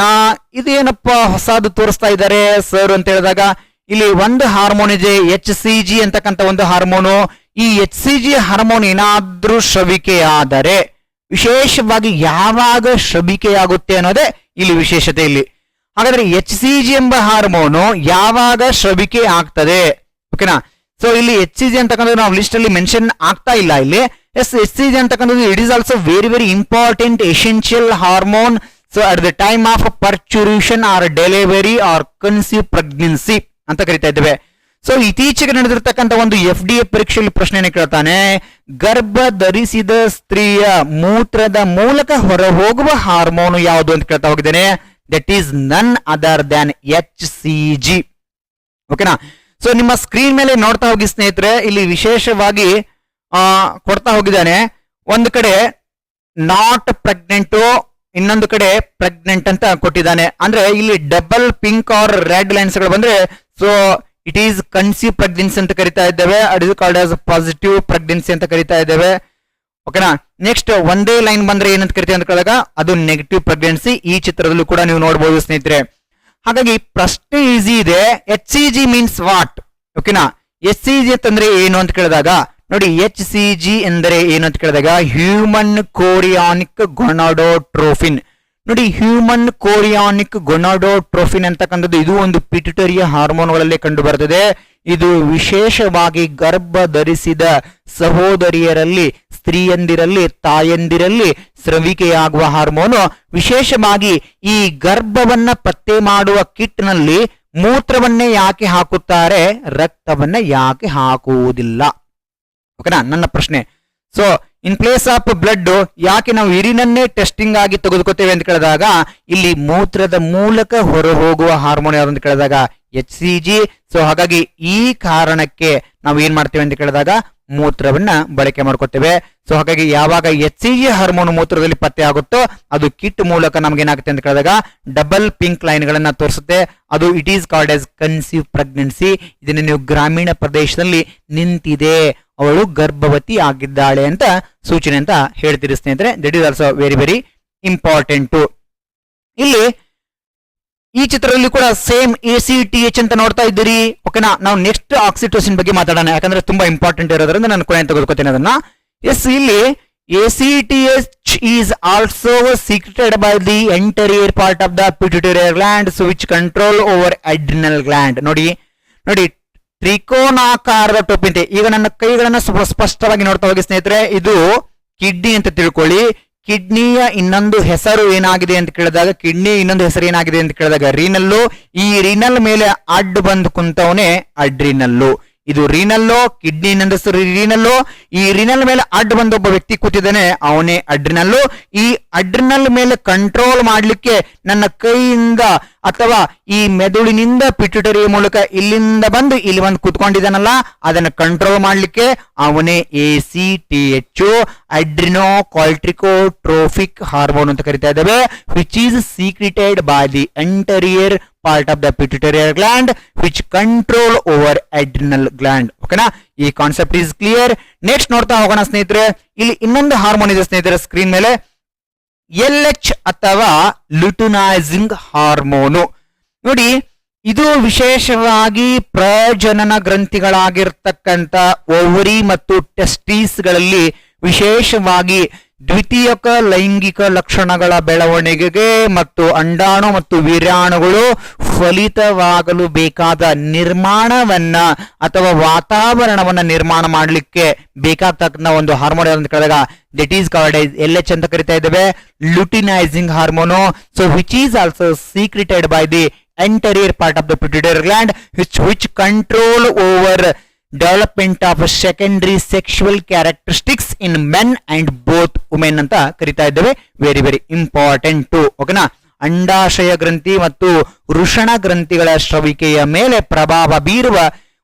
ಇದೇನಪ್ಪ ಹೊಸದು ತೋರಿಸ್ತಾ ಇದ್ದಾರೆ ಸರ್ ಅಂತ ಹೇಳಿದಾಗ ಇಲ್ಲಿ ಒಂದು ಹಾರ್ಮೋನ್ ಇದೆ HCG ಅಂತಕ್ಕಂಥ ಒಂದು ಹಾರ್ಮೋನು. ಈ HCG ಹಾರ್ಮೋನ್ ಏನಾದ್ರೂ ಸ್ರವಿಕೆಯಾದರೆ ವಿಶೇಷವಾಗಿ ಯಾವಾಗ ಸ್ರವಿಕೆಯಾಗುತ್ತೆ ಅನ್ನೋದೇ ಇಲ್ಲಿ ವಿಶೇಷತೆ ಇಲ್ಲಿ. ಹಾಗಾದ್ರೆ HCG ಎಂಬ ಹಾರ್ಮೋನು ಯಾವಾಗ ಸ್ರವಿಕೆ ಆಗ್ತದೆ? ಓಕೆನಾ, ಸೊ ಇಲ್ಲಿ HCG ಅಂತಕ್ಕಂಥದ್ದು ನಾವು ಲಿಸ್ಟ್ ಅಲ್ಲಿ ಮೆನ್ಷನ್ ಆಗ್ತಾ ಇಲ್ಲ ಇಲ್ಲಿ. ಎಸ್, HCG ಅಂತಕ್ಕಂಥದ್ದು it is also very very important essential hormone. So at the time of parturition or delivery or conceive pregnancy ಅಂತ ಕರಿತಾ ಇದ್ದೇವೆ. ಸೊ ಇತ್ತೀಚೆಗೆ ನಡೆದಿರ್ತಕ್ಕಂಥ ಒಂದು FDA ಪರೀಕ್ಷೆಯಲ್ಲಿ ಪ್ರಶ್ನೆಯನ್ನು ಕೇಳ್ತಾನೆ, ಗರ್ಭ ಧರಿಸಿದ ಸ್ತ್ರೀಯ ಮೂತ್ರದ ಮೂಲಕ ಹೊರ ಹೋಗುವ ಹಾರ್ಮೋನು ಯಾವುದು ಅಂತ ಕೇಳ್ತಾ ಹೋಗಿದ್ದೇನೆ. That is none other than HCG. ಓಕೆನಾ, ಸೊ ನಿಮ್ಮ ಸ್ಕ್ರೀನ್ ಮೇಲೆ ನೋಡ್ತಾ ಹೋಗಿ ಸ್ನೇಹಿತರೆ. ಇಲ್ಲಿ ವಿಶೇಷವಾಗಿ ಕೊಡ್ತಾ ಹೋಗಿದ್ದಾನೆ. ಒಂದು ಕಡೆ ನಾಟ್ ಪ್ರೆಗ್ನೆಂಟು, ಇನ್ನೊಂದು ಕಡೆ ಪ್ರೆಗ್ನೆಂಟ್ ಅಂತ ಕೊಟ್ಟಿದ್ದಾನೆ. ಅಂದ್ರೆ ಇಲ್ಲಿ double pink or red lines ಗಳು ಬಂದ್ರೆ so it is conceive pregnancy ಅಂತ ಕರಿತಾ ಇದ್ದೇವೆ. It is called as positive pregnancy ಅಂತ ಕರಿತಾ ಇದ್ದೇವೆ. ಓಕೆನಾ, ನೆಕ್ಸ್ಟ್ ಒಂದೇ ಲೈನ್ ಬಂದ್ರೆ ಏನಂತ ಕರಿತೀವಿ ಅಂತ ಕೇಳಿದಾಗ ಅದು ನೆಗೆಟಿವ್ ಪ್ರೆಗ್ನೆನ್ಸಿ. ಈ ಚಿತ್ರದಲ್ಲೂ ಕೂಡ ನೀವು ನೋಡಬಹುದು ಸ್ನೇಹಿತರೆ. ಹಾಗಾಗಿ ಪ್ರಶ್ನೆ ಈಸಿ ಇದೆ, HCG ಮೀನ್ಸ್ ವಾಟ್? ಓಕೆನಾ, HCG ಅಂತಂದ್ರೆ ಏನು ಅಂತ ಕೇಳಿದಾಗ ನೋಡಿ, HCG ಎಂದರೆ ಏನು ಅಂತ ಕೇಳಿದಾಗ ಹ್ಯೂಮನ್ ಕೋರಿಯಾನಿಕ್ ಗೊನಾಡೋಟ್ರೋಫಿನ್. ನೋಡಿ, ಹ್ಯೂಮನ್ ಕೋರಿಯಾನಿಕ್ ಗೊನಾಡೋಟ್ರೋಫಿನ್ ಅಂತಕ್ಕಂಥದ್ದು ಇದು ಒಂದು ಪಿಟ್ಯುಟರಿಯ ಹಾರ್ಮೋನ್ಗಳಲ್ಲಿ ಕಂಡು ಬರುತ್ತದೆ. ಇದು ವಿಶೇಷವಾಗಿ ಗರ್ಭ ಧರಿಸಿದ ಸಹೋದರಿಯರಲ್ಲಿ, ಸ್ತ್ರೀಯಂದಿರಲ್ಲಿ, ತಾಯಂದಿರಲ್ಲಿ ಸ್ರವಿಕೆಯಾಗುವ ಹಾರ್ಮೋನು. ವಿಶೇಷವಾಗಿ ಈ ಗರ್ಭವನ್ನ ಪತ್ತೆ ಮಾಡುವ ಕಿಟ್ ನಲ್ಲಿ ಮೂತ್ರವನ್ನೇ ಯಾಕೆ ಹಾಕುತ್ತಾರೆ, ರಕ್ತವನ್ನ ಯಾಕೆ ಹಾಕುವುದಿಲ್ಲ? ಓಕೆನಾ, ನನ್ನ ಪ್ರಶ್ನೆ. So in place of blood ಯಾಕೆ ನಾವು ಯೂರಿನನ್ನೇ ಟೆಸ್ಟಿಂಗ್ ಆಗಿ ತೆಗೆದುಕೊತೇವೆ ಅಂತ ಕೇಳಿದಾಗ ಇಲ್ಲಿ ಮೂತ್ರದ ಮೂಲಕ ಹೊರ ಹೋಗುವ ಹಾರ್ಮೋನ್ ಯಾವುದು ಅಂತ ಕೇಳಿದಾಗ HCG. ಸೊ ಹಾಗಾಗಿ ಈ ಕಾರಣಕ್ಕೆ ನಾವು ಏನ್ ಮಾಡ್ತೇವೆ ಅಂತ ಕೇಳಿದಾಗ ಮೂತ್ರವನ್ನ ಬಳಕೆ ಮಾಡ್ಕೊತೇವೆ. ಸೊ ಹಾಗಾಗಿ ಯಾವಾಗ HCG ಹಾರ್ಮೋನ್ ಮೂತ್ರದಲ್ಲಿ ಪತ್ತೆ ಆಗುತ್ತೋ ಅದು ಕಿಟ್ ಮೂಲಕ ನಮ್ಗೆ ಏನಾಗುತ್ತೆ ಅಂತ ಕೇಳಿದಾಗ ಡಬಲ್ ಪಿಂಕ್ ಲೈನ್ ಗಳನ್ನ ತೋರಿಸುತ್ತೆ. ಅದು it is called as conceive pregnancy. ಇದನ್ನ ನೀವು ಗ್ರಾಮೀಣ ಪ್ರದೇಶದಲ್ಲಿ ನಿಂತಿದೆ, ಅವಳು ಗರ್ಭವತಿ ಆಗಿದ್ದಾಳೆ ಅಂತ ಸೂಚನೆ ಅಂತ ಹೇಳ್ತೀರಿ ಸ್ನೇಹಿತರೆ. That is also very very important. ಇಲ್ಲಿ ಈ ಚಿತ್ರದಲ್ಲಿ ಕೂಡ ಸೇಮ್ ACTH ಅಂತ ನೋಡ್ತಾ ಇದ್ದೀರಿ. ಓಕೆನಾ, ನಾವು ನೆಕ್ಸ್ಟ್ ಆಕ್ಸಿಟೋಸಿನ್ ಬಗ್ಗೆ ಮಾತಾಡೋಣ, ಯಾಕಂದ್ರೆ ತುಂಬಾ ಇಂಪಾರ್ಟೆಂಟ್ ಇರೋದ್ರಿಂದ ನಾನು ಕೊನೆ ತೆಗೆದುಕೊತೀನಿ ಅದನ್ನ. ಎಸ್, ಇಲ್ಲಿ ACTH is also secreted by the anterior part of the pituitary gland, so which control over adrenal gland. ನೋಡಿ, ನೋಡಿ ತ್ರಿಕೋನಾಕಾರದ ಟೋಪಿ ಅಂತೆ. ಈಗ ನನ್ನ ಕೈಗಳನ್ನ ಸ್ಪಷ್ಟವಾಗಿ ನೋಡ್ತಾ ಹೋಗಿ ಸ್ನೇಹಿತರೆ, ಇದು ಕಿಡ್ನಿ ಅಂತ ತಿಳ್ಕೊಳ್ಳಿ. ಕಿಡ್ನಿಯ ಇನ್ನೊಂದು ಹೆಸರು ಏನಾಗಿದೆ ಅಂತ ಕೇಳಿದಾಗ, ಕಿಡ್ನಿ ಇನ್ನೊಂದು ಹೆಸರು ಏನಾಗಿದೆ ಅಂತ ಕೇಳಿದಾಗ ರೀನಲ್ಲು. ಈ ರೀನಲ್ ಮೇಲೆ ಅಡ್ಡು ಬಂದು ಕುಂತವನೇ ಅಡ್ರಿನಲ್ಲು. ಇದು ರೀನಲ್ಲು, ಕಿಡ್ನಿ ಇನ್ನೊಂದು ಹೆಸರು ರೀನಲ್ಲು. ಈ ರೀನಲ್ ಮೇಲೆ ಅಡ್ಡು ಬಂದು ಒಬ್ಬ ವ್ಯಕ್ತಿ ಕೂತಿದ್ದಾನೆ, ಅವನೇ ಅಡ್ರಿನಲ್ಲು. ಈ ಅಡ್ರಿನಲ್ ಮೇಲೆ ಕಂಟ್ರೋಲ್ ಮಾಡ್ಲಿಕ್ಕೆ ನನ್ನ ಕೈಯಿಂದ ಅಥವಾ ಈ ಮೆದುಳಿನಿಂದ ಪಿಟ್ಯುಟರಿ ಮೂಲಕ ಇಲ್ಲಿಂದ ಬಂದು ಇಲ್ಲಿ ಬಂದು ಕೂತ್ಕೊಂಡಿದ್ದಾನಲ್ಲ, ಅದನ್ನು ಕಂಟ್ರೋಲ್ ಮಾಡ್ಲಿಕ್ಕೆ ಅವನೇ ACTH ಅಡ್ರಿನೋ ಕಾರ್ಟಿಕೋಟ್ರೋಫಿಕ್ ಹಾರ್ಮೋನ್ ಅಂತ ಕರಿತಾ ಇದ್ದೇವೆ, which is secreted by the anterior part of the pituitary gland which control over adrenal gland. ಓಕೆನಾ, ಈ ಕಾನ್ಸೆಪ್ಟ್ ಈಸ್ ಕ್ಲಿಯರ್. ನೆಕ್ಸ್ಟ್ ನೋಡ್ತಾ ಹೋಗೋಣ ಸ್ನೇಹಿತರೆ, ಇಲ್ಲಿ ಇನ್ನೊಂದು ಹಾರ್ಮೋನ್ ಇದೆ ಸ್ನೇಹಿತರೆ ಸ್ಕ್ರೀನ್ ಮೇಲೆ, LH ಅಥವಾ ಲುಟಿನೈಸಿಂಗ್ ಹಾರ್ಮೋನು. ನೋಡಿ, ಇದು ವಿಶೇಷವಾಗಿ ಪ್ರಜನನ ಗ್ರಂಥಿಗಳಾಗಿರ್ತಕ್ಕಂಥ ಓವರಿ ಮತ್ತು ಟೆಸ್ಟಿಸ್ಗಳಲ್ಲಿ ವಿಶೇಷವಾಗಿ ದ್ವಿತೀಯಕ ಲೈಂಗಿಕ ಲಕ್ಷಣಗಳ ಬೆಳವಣಿಗೆಗೆ ಮತ್ತು ಅಂಡಾಣು ಮತ್ತು ವೀರ್ಯಾಣುಗಳು ಫಲಿತವಾಗಲು ಬೇಕಾದ ನಿರ್ಮಾಣವನ್ನ ಅಥವಾ ವಾತಾವರಣವನ್ನ ನಿರ್ಮಾಣ ಮಾಡಲಿಕ್ಕೆ ಬೇಕಾಗ್ತಕ್ಕಂಥ ಒಂದು ಹಾರ್ಮೋನ್ ಅಂತ ಕೇಳಿದಾಗ ದಟ್ ಈಸ್ ಕಾಲ್ಡ್ LH ಅಂತ ಕರಿತಾ ಇದ್ದೇವೆ, luteinizing hormone. So which is also secreted by the anterior part of the pituitary gland which control over development of secondary sexual characteristics in men and both women ಅಂತ ಕರಿತಾ ಇದ್ದೇವೆ. Very very important. ಓಕೆನಾ, ಅಂಡಾಶಯ ಗ್ರಂಥಿ ಮತ್ತು ವೃಷಣ ಗ್ರಂಥಿಗಳ ಸ್ರವಿಕೆಯ ಮೇಲೆ ಪ್ರಭಾವ ಬೀರುವ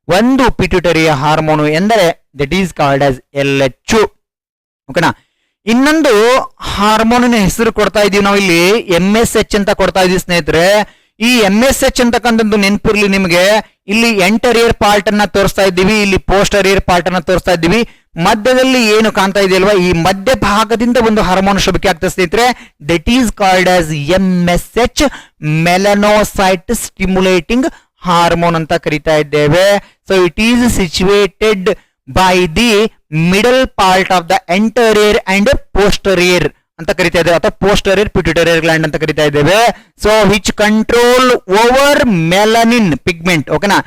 ಒಂದು ಪಿಟ್ಯುಟರಿಯ ಹಾರ್ಮೋನು ಎಂದರೆ that is called as LH. ಓಕೆನಾ, ಇನ್ನೊಂದು ಹಾರ್ಮೋನಿನ ಹೆಸರು ಕೊಡ್ತಾ ಇದೀವಿ ನಾವು ಇಲ್ಲಿ, MSH ಅಂತ ಕೊಡ್ತಾ ಇದೀವಿ ಸ್ನೇಹಿತರೆ. ಈ MSH ಅಂತಕ್ಕಂಥದ್ದು ನೆನಪಿರ್ಲಿ ನಿಮಗೆ, ಇಲ್ಲಿ ಎಂಟರಿಯರ್ ಪಾರ್ಟ್ ಅನ್ನ ತೋರಿಸ್ತಾ ಇದ್ದೀವಿ, ಇಲ್ಲಿ ಪೋಸ್ಟರಿಯರ್ ಪಾರ್ಟ್ ಅನ್ನ ತೋರಿಸ್ತಾ ಇದ್ದೀವಿ. ಮಧ್ಯದಲ್ಲಿ ಏನು ಕಾಣ್ತಾ ಇದೆಯಲ್ವಾ, ಈ ಮಧ್ಯ ಭಾಗದಿಂದ ಒಂದು ಹಾರ್ಮೋನ್ ಶೋಭಿಕೆ ಆಗ್ತದೆ ಸ್ನೇಹಿತರೆ, that is called as MSH, melanocyte stimulating hormone ಅಂತ ಕರಿತಾ ಇದ್ದೇವೆ. So it is situated by the middle part of the anterior and posterior ಅಂತ ಕರಿತಾ ಇದ್ದೇವೆ, ಅಥವಾ ಪೋಸ್ಟರಿಯರ್ ಪಿಟ್ಯುಟರಿಯರ್ ಗ್ಲ್ಯಾಂಡ್ ಅಂತ ಕರಿತಾ ಇದ್ದೇವೆ. So which control over melanin pigment. ಓಕೆನಾ,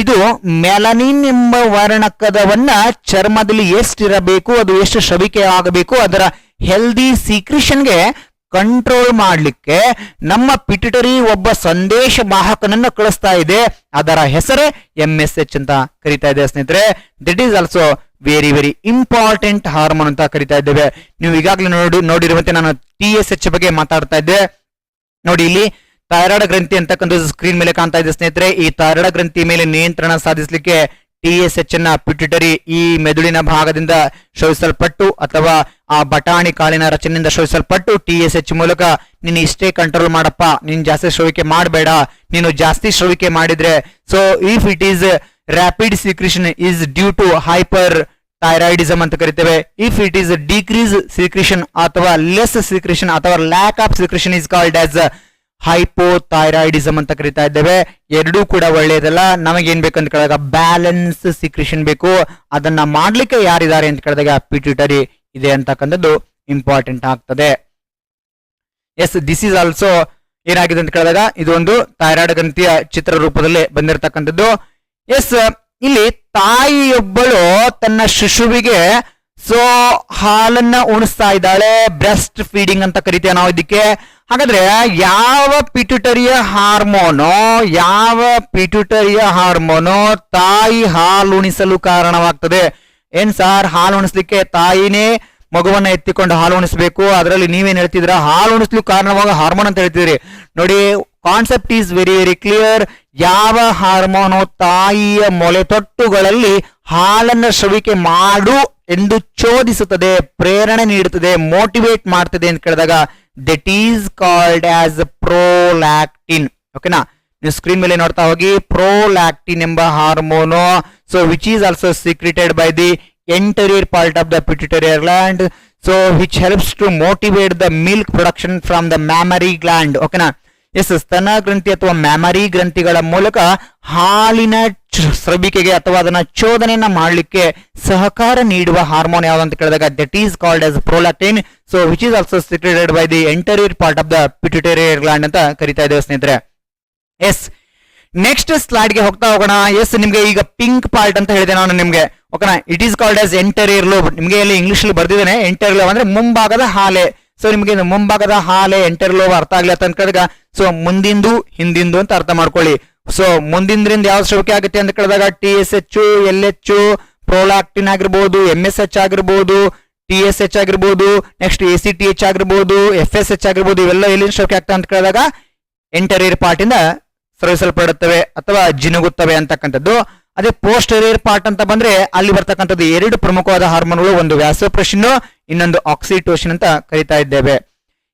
ಇದು ಮೆಲನಿನ್ ಎಂಬ ವರ್ಣಕದವನ್ನ ಚರ್ಮದಲ್ಲಿ ಎಷ್ಟಿರಬೇಕು, ಅದು ಎಷ್ಟು ಶ್ರವಿಕೆ ಆಗಬೇಕು, ಅದರ ಹೆಲ್ದಿ ಸೀಕ್ರಿಷನ್ಗೆ ಕಂಟ್ರೋಲ್ ಮಾಡಲಿಕ್ಕೆ ನಮ್ಮ ಪಿಟ್ಯುಟರಿ ಒಬ್ಬ ಸಂದೇಶ ವಾಹಕನನ್ನು ಕಳಿಸ್ತಾ ಇದೆ, ಅದರ ಹೆಸರೇ MSH ಅಂತ ಕರಿತಾ ಇದೆ ಸ್ನೇಹಿತರೆ. That is also very very important hormone ಅಂತ ಕರಿತಾ ಇದ್ದೇವೆ. ನೀವು ಈಗಾಗಲೇ ನೋಡಿರುವಂತೆ ನಾನು TSH ಬಗ್ಗೆ ಮಾತಾಡ್ತಾ ಇದ್ದೆ. ನೋಡಿ, ಇಲ್ಲಿ ಥೈರಾಯ್ಡ್ ಗ್ರಂಥಿ ಅಂತಕ್ಕಂಥದ್ದು ಸ್ಕ್ರೀನ್ ಮೇಲೆ ಕಾಣ್ತಾ ಇದೆ ಸ್ನೇಹಿತರೆ. ಈ ಥೈರಾಯ್ಡ್ ಗ್ರಂಥಿ ಮೇಲೆ ನಿಯಂತ್ರಣ ಸಾಧಿಸಲಿಕ್ಕೆ TSH ಅನ್ನ ಪಿಟ್ಯುಟರಿ ಈ ಮೆದುಳಿನ ಭಾಗದಿಂದ ಶೋಧಿಸಲ್ಪಟ್ಟು ಅಥವಾ ಆ ಬಟಾಣಿ ಕಾಳಿನ ರಚನೆಯಿಂದ ಶೋಧಿಸಲ್ಪಟ್ಟು TSH ಮೂಲಕ ನೀನು ಇಷ್ಟೇ ಕಂಟ್ರೋಲ್ ಮಾಡಪ್ಪ, ನೀನು ಜಾಸ್ತಿ ಶ್ರವಿಕೆ ಮಾಡಬೇಡ, ನೀನು ಜಾಸ್ತಿ ಶ್ರವಿಕೆ ಮಾಡಿದ್ರೆ, so if it is rapid secretion is due to hyperthyroidism ಅಂತ ಕರಿತೇವೆ. If it is decrease secretion ಅಥವಾ ಲೆಸ್ ಸೀಕ್ರಿಷನ್ ಅಥವಾ lack of secretion is called as hypothyroidism ಅಂತ ಕರಿತಾ ಇದ್ದೇವೆ. ಎರಡೂ ಕೂಡ ಒಳ್ಳೆಯದಲ್ಲ. ನಮಗೇನ್ ಬೇಕಂತ ಕೇಳಿದಾಗ ಬ್ಯಾಲೆನ್ಸ್ ಸೀಕ್ರಿಷನ್ ಬೇಕು. ಅದನ್ನ ಮಾಡ್ಲಿಕ್ಕೆ ಯಾರಿದ್ದಾರೆ ಅಂತ ಕೇಳಿದಾಗ ಪಿಟ್ಯುಟರಿ ಇದೆ ಅಂತಕ್ಕಂಥದ್ದು ಇಂಪಾರ್ಟೆಂಟ್ ಆಗ್ತದೆ. ಎಸ್, ದಿಸ್ ಈಸ್ ಆಲ್ಸೋ ಏನಾಗಿದೆ ಅಂತ ಕೇಳಿದಾಗ ಇದು ಒಂದು ಥೈರಾಯ್ಡ್ ಗ್ರಂಥಿಯ ಚಿತ್ರ ರೂಪದಲ್ಲಿ ಬಂದಿರತಕ್ಕಂಥದ್ದು. ಎಸ್, ಇಲ್ಲಿ ತಾಯಿಯೊಬ್ಬಳು ತನ್ನ ಶಿಶುವಿಗೆ ಸೊ ಹಾಲನ್ನ ಉಣಿಸ್ತಾ ಇದ್ದಾಳೆ, ಬ್ರೆಸ್ಟ್ ಫೀಡಿಂಗ್ ಅಂತ ಕರಿತೇವೆ ನಾವು ಇದಕ್ಕೆ. ಹಾಗಾದ್ರೆ ಯಾವ ಪಿಟ್ಯುಟರಿಯ ಹಾರ್ಮೋನು ತಾಯಿ ಹಾಲು ಉಣಿಸಲು ಕಾರಣವಾಗ್ತದೆ? ಏನ್ ಸಾರ್, ಹಾಲು ಉಣಿಸ್ಲಿಕ್ಕೆ ತಾಯಿನೇ ಮಗುವನ್ನ ಎತ್ತಿಕೊಂಡು ಹಾಲು ಉಣಿಸ್ಬೇಕು, ಅದರಲ್ಲಿ ನೀವೇನ್ ಹೇಳ್ತಿದ್ರ ಹಾಲು ಉಣಿಸ್ಲಿಕ್ಕೆ ಕಾರಣವಾಗ ಹಾರ್ಮೋನ್ ಅಂತ ಹೇಳ್ತಿದ್ರಿ. ನೋಡಿ, concept is very very clear. ಯಾವ ಹಾರ್ಮೋನು ತಾಯಿಯ ಮೊಲೆತೊಟ್ಟುಗಳಲ್ಲಿ ಹಾಲನ್ನ ಶ್ರವಿಕೆ ಮಾಡು ಎಂದು ಚೋದಿಸುತ್ತದೆ, ಪ್ರೇರಣೆ ನೀಡುತ್ತದೆ, ಮೋಟಿವೇಟ್ ಮಾಡ್ತದೆ ಅಂತ ಕೇಳಿದಾಗ that is called as prolactin. ಓಕೆನಾ, ನೀವು ಸ್ಕ್ರೀನ್ ಮೇಲೆ ನೋಡ್ತಾ ಹೋಗಿ, ಪ್ರೋಲ್ಯಾಕ್ಟಿನ್ ಎಂಬ hormone. So which is also secreted by the anterior part of the pituitary gland, so which helps to motivate the milk production from the mammary gland. ಓಕೆನಾ, S, ಸ್ತನ ಗ್ರಂಥಿ ಅಥವಾ ಮ್ಯಾಮರಿ ಗ್ರಂಥಿಗಳ ಮೂಲಕ ಹಾಲಿನ ಸ್ರವಿಕೆಗೆ ಅಥವಾ ಅದನ್ನ ಚೋದನೆಯನ್ನ ಮಾಡಲಿಕ್ಕೆ ಸಹಕಾರ ನೀಡುವ ಹಾರ್ಮೋನ್ ಯಾವುದು ಅಂತ ಕೇಳಿದಾಗ that is called as prolactin. So which is also secreted by the anterior part of the pituitary gland ಅಂತ ಕರಿತಾ ಇದ್ದೇವೆ ಸ್ನೇಹಿತರೆ. ಎಸ್, ನೆಕ್ಸ್ಟ್ ಸ್ಲೈಡ್ ಗೆ ಹೋಗ್ತಾ ಹೋಗೋಣ. ಎಸ್, ನಿಮ್ಗೆ ಈಗ ಪಿಂಕ್ ಪಾರ್ಟ್ ಅಂತ ಹೇಳಿದೆ ನಾನು ನಿಮ್ಗೆ. ಓಕೆನಾ, it is called as anterior lobe. ನಿಮ್ಗೆ ಇಲ್ಲಿ ಇಂಗ್ಲಿಷ್ ಅಲ್ಲಿ ಬರ್ದಿದ್ದೇನೆ ಎಂಟರಿಯರ್ ಲೋಬ್ ಅಂದ್ರೆ ಮುಂಭಾಗದ ಹಾಲೆ. ಸೊ ನಿಮ್ಗೆ ಮುಂಭಾಗದ ಹಾಲೆ ಎಂಟರಿಯರ್ ಲೋಬ್ ಅರ್ಥ ಆಗ್ಲಿ ಅಂತ ಕೇಳಿದಾಗ ಸೊ ಮುಂದಿಂದು ಹಿಂದಿಂದು ಅಂತ ಅರ್ಥ ಮಾಡ್ಕೊಳ್ಳಿ. ಸೊ ಮುಂದಿಂದ್ರಿಂದ ಯಾವ ಶ್ರವಿಕೆ ಆಗುತ್ತೆ ಅಂತ ಕೇಳಿದಾಗ TSH, LH, ಪ್ರೋಲಾಕ್ಟಿನ್ ಆಗಿರ್ಬೋದು, MSH ಆಗಿರ್ಬೋದು, TSH ಆಗಿರ್ಬೋದು, ನೆಕ್ಸ್ಟ್ ACTH ಆಗಿರ್ಬೋದು, FSH ಆಗಿರ್ಬೋದು, ಇವೆಲ್ಲ ಎಲ್ಲಿನ ಶ್ರವಿಕೆ ಆಗ್ತವೆ ಅಂತ ಕೇಳಿದಾಗ ಎಂಟರಿಯರ್ ಪಾರ್ಟ್ ಇಂದ ಸ್ರವಿಸಲ್ಪಡುತ್ತವೆ ಅಥವಾ ಜಿನುಗುತ್ತವೆ ಅಂತಕ್ಕಂಥದ್ದು. ಅದೇ ಪೋಸ್ಟರಿಯರ್ ಪಾರ್ಟ್ ಅಂತ ಬಂದ್ರೆ ಅಲ್ಲಿ ಬರ್ತಕ್ಕಂಥದ್ದು ಎರಡು ಪ್ರಮುಖವಾದ ಹಾರ್ಮೋನ್ಗಳು, ಒಂದು ವ್ಯಾಸೋಪ್ರೆಷನ್, ಇನ್ನೊಂದು ಆಕ್ಸಿಟೋಷನ್ ಅಂತ ಕರಿತಾ ಇದ್ದೇವೆ.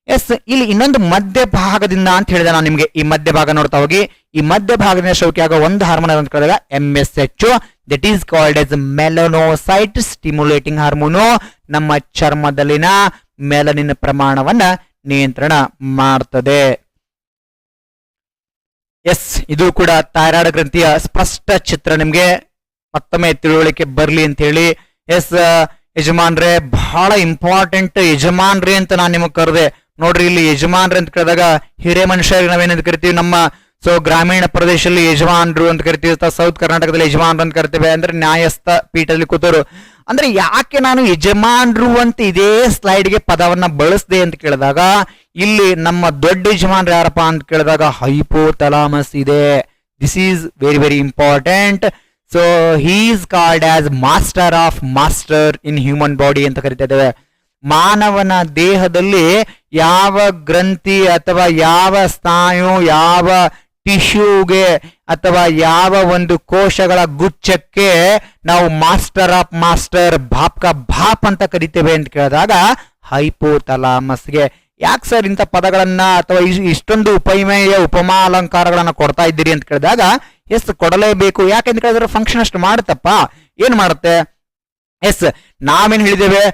ಎಸ್, ಇಲ್ಲಿ ಇನ್ನೊಂದು ಮಧ್ಯಭಾಗದಿಂದ ಅಂತ ಹೇಳಿದೆ ನಾನು ನಿಮ್ಗೆ. ಈ ಮಧ್ಯಭಾಗ ನೋಡ್ತಾ ಹೋಗಿ. ಈ ಮಧ್ಯಭಾಗದಿಂದ ಶ್ರವಿಕೆ ಆಗೋ ಒಂದು ಹಾರ್ಮೋನ್ ಅಂತ ಕೇಳಿದಾಗ MSH, that is called as melanocyte stimulating hormone. ನಮ್ಮ ಚರ್ಮದಲ್ಲಿನ ಮೆಲನಿನ್ ಪ್ರಮಾಣವನ್ನ ನಿಯಂತ್ರಣ ಮಾಡ್ತದೆ. ಎಸ್, ಇದು ಕೂಡ ಥೈರಾಯ್ಡ್ ಗ್ರಂಥಿಯ ಸ್ಪಷ್ಟ ಚಿತ್ರ ನಿಮ್ಗೆ ಮತ್ತೊಮ್ಮೆ ತಿಳುವಳಿಕೆ ಬರ್ಲಿ ಅಂತ ಹೇಳಿ. ಎಸ್ ಯಜಮಾನ್ರೆ, ಬಹಳ ಇಂಪಾರ್ಟೆಂಟ್ ಯಜಮಾನ್ರಿ ಅಂತ ನಾನು ನಿಮಗೆ ಕರೆದೆ. ನೋಡ್ರಿ, ಇಲ್ಲಿ ಯಜಮಾನ್ರಿ ಅಂತ ಕೇಳಿದಾಗ ಹಿರೇ ಮನುಷ್ಯರಿಗೆ ನಾವೇನಂತ ಕರಿತೀವಿ, ನಮ್ಮ ಸೊ ಗ್ರಾಮೀಣ ಪ್ರದೇಶದಲ್ಲಿ ಯಜಮಾನ್ರು ಅಂತ ಕರಿತೀವಿ, ಸೌತ್ ಕರ್ನಾಟಕದಲ್ಲಿ ಯಜಮಾನ್ರು ಅಂತ ಕರಿತೇವೆ, ಅಂದ್ರೆ ನ್ಯಾಯಸ್ಥ ಪೀಠದಲ್ಲಿ ಕೂತರು. ಅಂದ್ರೆ ಯಾಕೆ ನಾನು ಯಜಮಾನ್ರು ಅಂತ ಇದೇ ಸ್ಲೈಡ್ಗೆ ಪದವನ್ನ ಬಳಸಿದೆ ಅಂತ ಕೇಳಿದಾಗ, ಇಲ್ಲಿ ನಮ್ಮ ದೊಡ್ಡ ಯಜಮಾನ್ರು ಯಾರಪ್ಪ ಅಂತ ಕೇಳಿದಾಗ ಹೈಪೋಥಾಲಮಸ್ ಇದೆ. This is very very important. So he is called as master of master in human body ಅಂತ ಕರಿತಾ ಇದ್ದೇವೆ. ಮಾನವನ ದೇಹದಲ್ಲಿ ಯಾವ ಗ್ರಂಥಿ ಅಥವಾ ಯಾವ ಸ್ನಾಯು, ಯಾವ ಟಿಶ್ಯೂಗೆ ಅಥವಾ ಯಾವ ಒಂದು ಕೋಶಗಳ ಗುಚ್ಛಕ್ಕೆ ನಾವು ಮಾಸ್ಟರ್ ಆಫ್ ಮಾಸ್ಟರ್, ಭಾಪ್ ಕಾ ಭಾಪ್ ಅಂತ ಕರಿತೇವೆ ಅಂತ ಕೇಳಿದಾಗ ಹೈಪೋಥಾಲಮಸ್ಗೆ. ಯಾಕೆ ಸರ್ ಇಂಥ ಪದಗಳನ್ನ ಅಥವಾ ಇಷ್ಟೊಂದು ಉಪಮೇಯ ಉಪಮಾ ಅಲಂಕಾರಗಳನ್ನ ಕೊಡ್ತಾ ಇದ್ದೀರಿ ಅಂತ ಕೇಳಿದಾಗ, ಎಸ್ ಕೊಡಲೇಬೇಕು. ಯಾಕೆಂತ ಕೇಳಿದ್ರೆ ಫಂಕ್ಷನ್ ಅಷ್ಟು ಮಾಡುತ್ತಪ್ಪ, ಏನ್ ಮಾಡುತ್ತೆ. ಎಸ್, ನಾವೇನ್ ಹೇಳಿದ್ದೇವೆ,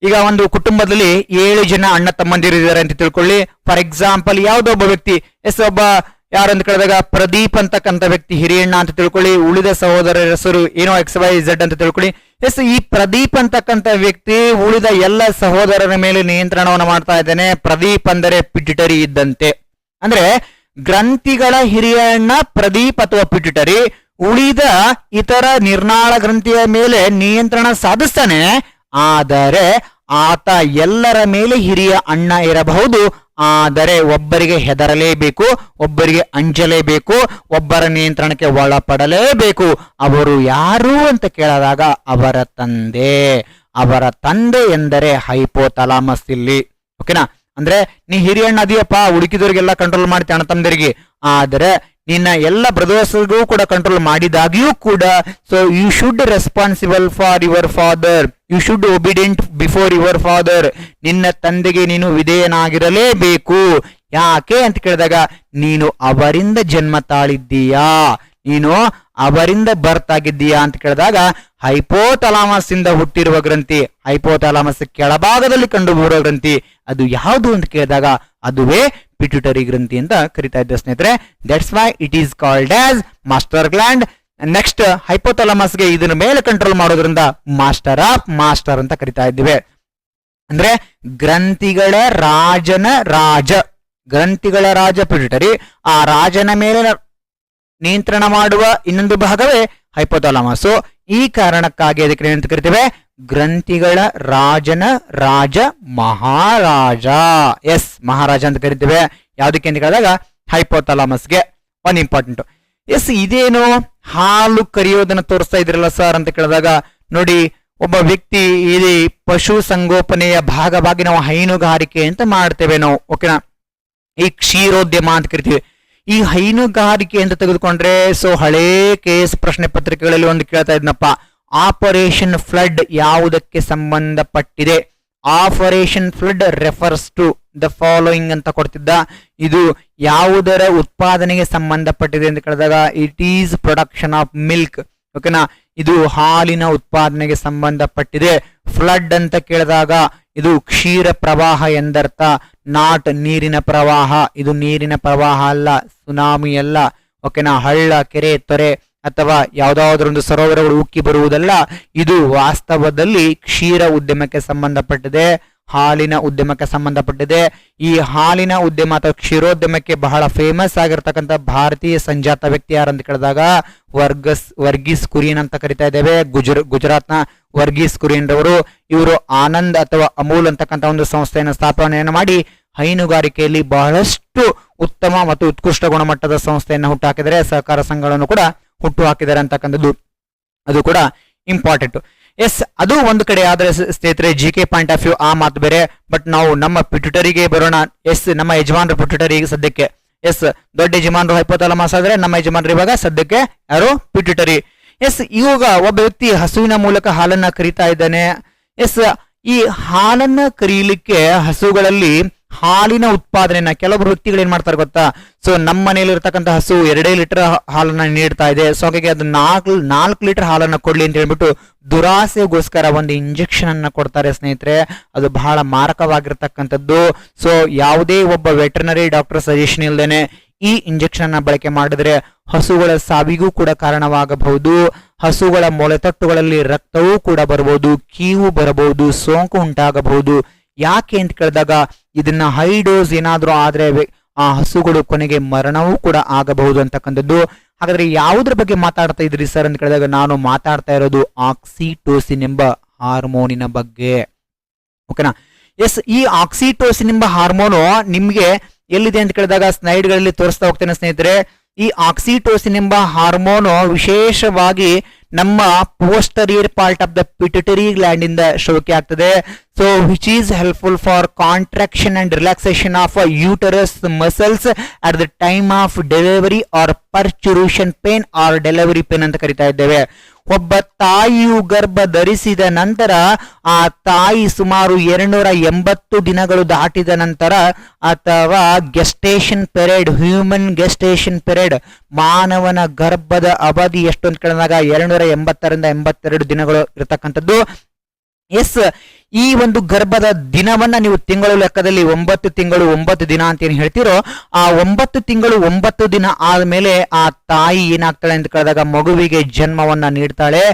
ಈಗ ಒಂದು ಕುಟುಂಬದಲ್ಲಿ 7 ಜನ ಅಣ್ಣ ತಮ್ಮಂದಿರಿದ್ದಾರೆ ಅಂತ ತಿಳ್ಕೊಳ್ಳಿ. ಫಾರ್ ಎಕ್ಸಾಂಪಲ್ ಯಾವುದೋ ಒಬ್ಬ ವ್ಯಕ್ತಿ, ಎಸ್ ಒಬ್ಬ ಯಾರು ಅಂತ ಕೇಳಿದಾಗ ಪ್ರದೀಪ್ ಅಂತಕ್ಕಂಥ ವ್ಯಕ್ತಿ ಹಿರಿಯಣ್ಣ ಅಂತ ತಿಳ್ಕೊಳ್ಳಿ. ಉಳಿದ ಸಹೋದರರ ಹೆಸರು ಏನೋ XYZ ಅಂತ ತಿಳ್ಕೊಳ್ಳಿ. ಎಸ್, ಈ ಪ್ರದೀಪ್ ಅಂತಕ್ಕಂಥ ವ್ಯಕ್ತಿ ಉಳಿದ ಎಲ್ಲ ಸಹೋದರರ ಮೇಲೆ ನಿಯಂತ್ರಣವನ್ನು ಮಾಡ್ತಾ ಇದ್ದಾನೆ. ಪ್ರದೀಪ್ ಅಂದರೆ ಪಿಟ್ಯುಟರಿ ಇದ್ದಂತೆ. ಅಂದ್ರೆ ಗ್ರಂಥಿಗಳ ಹಿರಿಯಣ್ಣ ಪ್ರದೀಪ್ ಅಥವಾ ಪಿಟ್ಯುಟರಿ ಉಳಿದ ಇತರ ನಿರ್ನಾಳ ಗ್ರಂಥಿಯ ಮೇಲೆ ನಿಯಂತ್ರಣ ಸಾಧಿಸ್ತಾನೆ. ಆದರೆ ಆತ ಎಲ್ಲರ ಮೇಲೆ ಹಿರಿಯ ಅಣ್ಣ ಇರಬಹುದು, ಆದರೆ ಒಬ್ಬರಿಗೆ ಹೆದರಲೇಬೇಕು, ಒಬ್ಬರಿಗೆ ಅಂಜಲೇಬೇಕು, ಒಬ್ಬರ ನಿಯಂತ್ರಣಕ್ಕೆ ಒಳಪಡಲೇಬೇಕು. ಅವರು ಯಾರು ಅಂತ ಕೇಳಿದಾಗ ಅವರ ತಂದೆ. ಅವರ ತಂದೆ ಎಂದರೆ ಹೈಪೋಥಾಲಮಸ್ ಇಲ್ಲಿ. ಓಕೆನಾ, ಅಂದ್ರೆ ನೀ ಹಿರಿಯಣ್ಣ ಅದೀಯಪ್ಪ, ಹುಡುಕಿದವರಿಗೆಲ್ಲ ಕಂಟ್ರೋಲ್ ಮಾಡ್ತೀಯ ಅಣ್ಣ ತಮ್ಮದರಿಗೆ, ಆದರೆ ನಿನ್ನ ಎಲ್ಲ ಬ್ರದರ್ಸ್ಗೂ ಕೂಡ ಕಂಟ್ರೋಲ್ ಮಾಡಿದಾಗಿಯೂ ಕೂಡ so you should responsible for your father, you should obedient before your father. ನಿನ್ನ ತಂದೆಗೆ ನೀನು ವಿಧೇಯನಾಗಿರಲೇಬೇಕು. ಯಾಕೆ ಅಂತ ಕೇಳಿದಾಗ, ನೀನು ಅವರಿಂದ ಜನ್ಮ ತಾಳಿದ್ದೀಯಾ, ನೀನು ಅವರಿಂದ ಬರ್ತ್ ಆಗಿದ್ದೀಯಾ ಅಂತ ಕೇಳಿದಾಗ ಹೈಪೋಥಾಲಮಸ್ ಇಂದ ಹುಟ್ಟಿರುವ ಗ್ರಂಥಿ, ಹೈಪೋಥಾಲಮಸ್ ಕೆಳಭಾಗದಲ್ಲಿ ಕಂಡು ಬರುವ ಗ್ರಂಥಿ ಅದು ಯಾವುದು ಅಂತ ಕೇಳಿದಾಗ ಅದುವೇ ಪಿಟ್ಯುಟರಿ ಗ್ರಂಥಿ ಅಂತ ಕರಿತಾ ಇದ್ದ ಸ್ನೇಹಿತರೆ. That's why it is called as master gland. Next ಹೈಪೋಥಾಲಮಸ್ಗೆ ಇದರ ಮೇಲೆ ಕಂಟ್ರೋಲ್ ಮಾಡೋದ್ರಿಂದ ಮಾಸ್ಟರ್ ಆಫ್ ಮಾಸ್ಟರ್ ಅಂತ ಕರಿತಾ ಇದ್ದೀವಿ. ಅಂದ್ರೆ ಗ್ರಂಥಿಗಳ ರಾಜನ ರಾಜ, ಗ್ರಂಥಿಗಳ ರಾಜ ಪಿಟ್ಯುಟರಿ, ಆ ರಾಜನ ಮೇಲೆ ನಿಯಂತ್ರಣ ಮಾಡುವ ಇನ್ನೊಂದು ಭಾಗವೇ ಹೈಪೋಥಾಲಮಸ್. ಈ ಕಾರಣಕ್ಕಾಗಿ ಅದಕ್ಕೆ ಏನಂತ ಕರಿತೇವೆ, ಗ್ರಂಥಿಗಳ ರಾಜನ ರಾಜ ಮಹಾರಾಜ. ಎಸ್, ಮಹಾರಾಜ ಅಂತ ಕರಿತೇವೆ. ಯಾವ್ದಕ್ಕೆ ಅಂತ ಕೇಳಿದಾಗ ಹೈಪೋಥಾಲಮಸ್ಗೆ. ಒಂದು ಇಂಪಾರ್ಟೆಂಟ್. ಎಸ್, ಇದೇನು ಹಾಲು ಕರಿಯೋದನ್ನ ತೋರಿಸ್ತಾ ಇದ್ರಲ್ಲ ಸರ್ ಅಂತ ಕೇಳಿದಾಗ, ನೋಡಿ ಒಬ್ಬ ವ್ಯಕ್ತಿ ಇಲ್ಲಿ ಪಶು ಸಂಗೋಪನೆಯ ಭಾಗವಾಗಿ ನಾವು ಹೈನುಗಾರಿಕೆ ಅಂತ ಮಾಡ್ತೇವೆ ನಾವು. ಓಕೆನಾ, ಈ ಕ್ಷೀರೋದ್ಯಮ ಅಂತ ಕರಿತೀವಿ. ಈ ಹೈನುಗಾರಿಕೆ ಅಂತ ತೆಗೆದುಕೊಂಡ್ರೆ ಸೊ ಹಳೇ ಕೇಸ್ ಪ್ರಶ್ನೆ ಪತ್ರಿಕೆಗಳಲ್ಲಿ ಒಂದು ಕೇಳ್ತಾ ಇದ್ನಪ್ಪ, ಆಪರೇಷನ್ ಫ್ಲಡ್ ಯಾವುದಕ್ಕೆ ಸಂಬಂಧಪಟ್ಟಿದೆ? Operation flood refers to the following ಅಂತ ಕೊಡ್ತಿದ್ದ. ಇದು ಯಾವುದರ ಉತ್ಪಾದನೆಗೆ ಸಂಬಂಧಪಟ್ಟಿದೆ ಅಂತ ಕೇಳಿದಾಗ it is production of milk. ಓಕೆನಾ, ಇದು ಹಾಲಿನ ಉತ್ಪಾದನೆಗೆ ಸಂಬಂಧಪಟ್ಟಿದೆ. ಫ್ಲಡ್ ಅಂತ ಕೇಳಿದಾಗ ಇದು ಕ್ಷೀರ ಪ್ರವಾಹ ಎಂದರ್ಥ, ನಾಟ್ ನೀರಿನ ಪ್ರವಾಹ. ಇದು ನೀರಿನ ಪ್ರವಾಹ ಅಲ್ಲ, ಸುನಾಮಿ ಅಲ್ಲ. ಓಕೆನಾ, ಹಳ್ಳ, ಕೆರೆ, ತೊರೆ ಅಥವಾ ಯಾವುದಾದ್ರೊಂದು ಸರೋವರಗಳು ಉಕ್ಕಿ ಬರುವುದಲ್ಲ. ಇದು ವಾಸ್ತವದಲ್ಲಿ ಕ್ಷೀರ ಉದ್ಯಮಕ್ಕೆ ಸಂಬಂಧಪಟ್ಟಿದೆ. ಹಾಲಿನ ಉದ್ಯಮಕ್ಕೆ ಸಂಬಂಧಪಟ್ಟಿದೆ. ಈ ಹಾಲಿನ ಉದ್ಯಮ ಅಥವಾ ಕ್ಷೀರೋದ್ಯಮಕ್ಕೆ ಬಹಳ ಫೇಮಸ್ ಆಗಿರ್ತಕ್ಕಂಥ ಭಾರತೀಯ ಸಂಜಾತ ವ್ಯಕ್ತಿ ಯಾರಂತ ಕೇಳಿದಾಗ ವರ್ಗೀಸ್ ಕುರಿಯನ್ ಅಂತ ಕರಿತಾ ಇದ್ದೇವೆ. ಗುಜರಾತ್ನ ವರ್ಗೀಸ್ ಕುರಿಯನ್ ರವರು. ಇವರು ಆನಂದ್ ಅಥವಾ ಅಮೂಲ್ ಅಂತಕ್ಕಂಥ ಒಂದು ಸಂಸ್ಥೆಯನ್ನು ಸ್ಥಾಪನೆಯನ್ನು ಮಾಡಿ ಹೈನುಗಾರಿಕೆಯಲ್ಲಿ ಬಹಳಷ್ಟು ಉತ್ತಮ ಮತ್ತು ಉತ್ಕೃಷ್ಟ ಗುಣಮಟ್ಟದ ಸಂಸ್ಥೆಯನ್ನು ಹುಟ್ಟುಹಾಕಿದರೆ, ಸಹಕಾರ ಸಂಘಗಳನ್ನು ಕೂಡ ಹುಟ್ಟು ಹಾಕಿದ್ದಾರೆ ಅಂತಕ್ಕಂಥದ್ದು ಅದು ಕೂಡ ಇಂಪಾರ್ಟೆಂಟ್. ಎಸ್, ಅದು ಒಂದು ಕಡೆ ಆದ್ರೆ ಸ್ನೇಹಿತರೆ GK ಪಾಯಿಂಟ್ ಆಫ್ ವ್ಯೂ ಆ ಮಾತು ಬೇರೆ. ಬಟ್ ನಾವು ನಮ್ಮ ಪಿಟ್ಯುಟರಿಗೆ ಬರೋಣ. ಎಸ್, ನಮ್ಮ ಯಜಮಾನರ ಪಿಟ್ಯುಟರಿ ಸದ್ಯಕ್ಕೆ ಎಸ್ ದೊಡ್ಡ ಯಜಮಾನರು ಹೈಪೋಥಾಲಮಸ್ ಆದ್ರೆ ನಮ್ಮ ಯಜಮಾನರು ಇವಾಗ ಸದ್ಯಕ್ಕೆ ಯಾರು ಪಿಟ್ಯುಟರಿ. ಎಸ್, ಇವಾಗ ಒಬ್ಬ ವ್ಯಕ್ತಿ ಹಸುವಿನ ಮೂಲಕ ಹಾಲನ್ನ ಕರೀತಾ ಇದ್ದಾನೆ. ಎಸ್, ಈ ಹಾಲನ್ನ ಕರೀಲಿಕ್ಕೆ ಹಸುಗಳಲ್ಲಿ ಹಾಲಿನ ಉತ್ಪಾದನೆಯನ್ನ ಕೆಲವೊಬ್ರು ವ್ಯಕ್ತಿಗಳು ಏನ್ ಮಾಡ್ತಾರೆ ಗೊತ್ತಾ? ಸೊ ನಮ್ಮ ಮನೆಯಲ್ಲಿ ಇರ್ತಕ್ಕಂಥ ಹಸು 2 ಲೀಟರ್ ಹಾಲನ್ನ ನೀಡ್ತಾ ಇದೆ, ಸೊ ಹಾಗಾಗಿ ಅದು 4 ಲೀಟರ್ ಹಾಲನ್ನ ಕೊಡ್ಲಿ ಅಂತ ಹೇಳ್ಬಿಟ್ಟು ದುರಾಸೆಗೋಸ್ಕರ ಒಂದು ಇಂಜೆಕ್ಷನ್ ಅನ್ನ ಕೊಡ್ತಾರೆ ಸ್ನೇಹಿತರೆ. ಅದು ಬಹಳ ಮಾರಕವಾಗಿರ್ತಕ್ಕಂಥದ್ದು. ಸೊ ಯಾವುದೇ ಒಬ್ಬ ವೆಟರ್ನರಿ ಡಾಕ್ಟರ್ ಸಜೆಷನ್ ಇಲ್ದೇನೆ ಈ ಇಂಜೆಕ್ಷನ್ ಅನ್ನ ಬಳಕೆ ಮಾಡಿದ್ರೆ ಹಸುಗಳ ಸಾವಿಗೂ ಕೂಡ ಕಾರಣವಾಗಬಹುದು. ಹಸುಗಳ ಮೊಳೆತಟ್ಟುಗಳಲ್ಲಿ ರಕ್ತವೂ ಕೂಡ ಬರಬಹುದು, ಕೀವು ಬರಬಹುದು, ಸೋಂಕು ಉಂಟಾಗಬಹುದು. ಯಾಕೆ ಅಂತ ಕೇಳಿದಾಗ ಇದನ್ನ ಹೈ ಡೋಸ್ ಏನಾದ್ರೂ ಆದ್ರೆ ಆ ಹಸುಗಳು ಕೊನೆಗೆ ಮರಣವೂ ಕೂಡ ಆಗಬಹುದು ಅಂತಕ್ಕಂಥದ್ದು. ಹಾಗಾದ್ರೆ ಯಾವುದ್ರ ಬಗ್ಗೆ ಮಾತಾಡ್ತಾ ಇದ್ರಿ ಸರ್ ಅಂತ ಕೇಳಿದಾಗ ನಾನು ಮಾತಾಡ್ತಾ ಇರೋದು ಆಕ್ಸಿಟೋಸಿನ್ ಎಂಬ ಹಾರ್ಮೋನಿನ ಬಗ್ಗೆ. ಓಕೆನಾ? ಎಸ್, ಈ ಆಕ್ಸಿಟೋಸಿನ್ ಎಂಬ ಹಾರ್ಮೋನು ನಿಮ್ಗೆ ಎಲ್ಲಿದೆ ಅಂತ ಕೇಳಿದಾಗ ಸ್ಲೈಡ್ಗಳಲ್ಲಿ ತೋರಿಸ್ತಾ ಹೋಗ್ತೇನೆ ಸ್ನೇಹಿತರೆ. ಈ ಆಕ್ಸಿಟೋಸಿನ್ ಎಂಬ ಹಾರ್ಮೋನು ವಿಶೇಷವಾಗಿ ನಮ್ಮ posterior part of the pituitary gland ಇಂದ ಶೋಕೆ ಆಗ್ತದೆ. So which is helpful for contraction and relaxation of uterus muscles at the time of delivery or parturition pain or delivery pain ಅಂತ ಕರಿತಾ ಇದ್ದೇವೆ. ಒಬ್ಬ ತಾಯಿಯು ಗರ್ಭ ಧರಿಸಿದ ನಂತರ ಆ ತಾಯಿ ಸುಮಾರು 280 ದಿನಗಳು ದಾಟಿದ ನಂತರ ಅಥವಾ gestation period, human gestation period, ಮಾನವನ ಗರ್ಭದ ಅವಧಿ ಎಷ್ಟು ಅಂತ ಕೇಳಿದಾಗ 280ರಿಂದ 82 ದಿನಗಳು ಇರತಕ್ಕಂಥದ್ದು. ಎಸ್, ಈ ಒಂದು ಗರ್ಭದ ದಿನವನ್ನ ನೀವು ತಿಂಗಳು ಲೆಕ್ಕದಲ್ಲಿ 9 ತಿಂಗಳು 9 ದಿನ ಅಂತ ಏನ್ ಹೇಳ್ತಿರೋ, ಆ 9 ತಿಂಗಳು 9 ದಿನ ಆದ್ಮೇಲೆ ಆ ತಾಯಿ ಏನಾಗ್ತಾಳೆ ಅಂತ ಕೇಳಿದಾಗ ಮಗುವಿಗೆ ಜನ್ಮವನ್ನ ನೀಡ್ತಾಳೆ.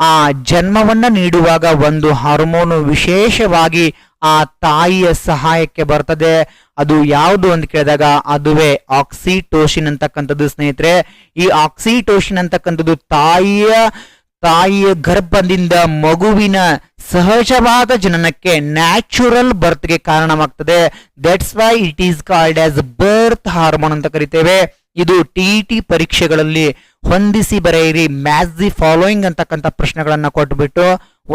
ಆ ಜನ್ಮವನ್ನ ನೀಡುವಾಗ ಒಂದು ಹಾರ್ಮೋನು ವಿಶೇಷವಾಗಿ ಆ ತಾಯಿಯ ಸಹಾಯಕ್ಕೆ ಬರ್ತದೆ. ಅದು ಯಾವುದು ಅಂತ ಕೇಳಿದಾಗ ಅದುವೇ ಆಕ್ಸಿಟೋಸಿನ್ ಅಂತಕ್ಕಂಥದ್ದು ಸ್ನೇಹಿತರೆ. ಈ ಆಕ್ಸಿಟೋಸಿನ್ ಅಂತಕ್ಕಂಥದ್ದು ತಾಯಿಯ ಗರ್ಭದಿಂದ ಮಗುವಿನ ಸಹಜವಾದ ಜನನಕ್ಕೆ, ನ್ಯಾಚುರಲ್ ಬರ್ತ್ಗೆ ಕಾರಣವಾಗ್ತದೆ. That's why it is called as birth hormone ಅಂತ ಕರಿತೇವೆ. ಇದು TET ಪರೀಕ್ಷೆಗಳಲ್ಲಿ ಹೊಂದಿಸಿ ಬರೆಯಿರಿ, ಮ್ಯಾಚ್ ದಿ ಫಾಲೋಯಿಂಗ್ ಅಂತಕ್ಕಂಥ ಪ್ರಶ್ನೆಗಳನ್ನ ಕೊಟ್ಬಿಟ್ಟು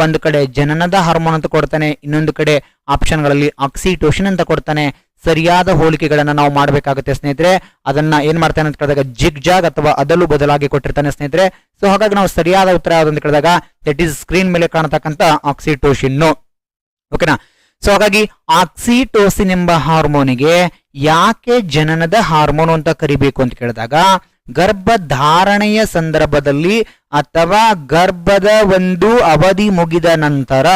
ಒಂದು ಕಡೆ ಜನನದ ಹಾರ್ಮೋನ್ ಅಂತ ಕೊಡ್ತಾನೆ, ಇನ್ನೊಂದು ಕಡೆ ಆಪ್ಷನ್ಗಳಲ್ಲಿ ಆಕ್ಸಿಟೋಸಿನ್ ಅಂತ ಕೊಡ್ತಾನೆ. ಸರಿಯಾದ ಹೋಲಿಕೆಗಳನ್ನ ನಾವು ಮಾಡಬೇಕಾಗುತ್ತೆ ಸ್ನೇಹಿತರೆ. ಅದನ್ನ ಏನ್ ಮಾಡ್ತಾನೆ ಅಂತ ಕೇಳಿದಾಗ ಜಿಗ್ ಜಾಗ್ ಅಥವಾ ಅದಲು ಬದಲಾಗಿ ಕೊಟ್ಟಿರ್ತಾನೆ ಸ್ನೇಹಿತರೆ. ಸೊ ಹಾಗಾಗಿ ನಾವು ಸರಿಯಾದ ಉತ್ತರ ಯಾವ್ದು ಅಂತ ಕೇಳಿದಾಗ ದಟ್ ಈಸ್ ಸ್ಕ್ರೀನ್ ಮೇಲೆ ಕಾಣತಕ್ಕಂಥ ಆಕ್ಸಿಟೋಸಿನ್. ಓಕೆನಾ? ಸೊ ಹಾಗಾಗಿ ಆಕ್ಸಿಟೋಸಿನ್ ಎಂಬ ಹಾರ್ಮೋನಿಗೆ ಯಾಕೆ ಜನನದ ಹಾರ್ಮೋನ್ ಅಂತ ಕರಿಬೇಕು ಅಂತ ಕೇಳಿದಾಗ ಗರ್ಭಧಾರಣೆಯ ಸಂದರ್ಭದಲ್ಲಿ ಅಥವಾ ಗರ್ಭದ ಒಂದು ಅವಧಿ ಮುಗಿದ ನಂತರ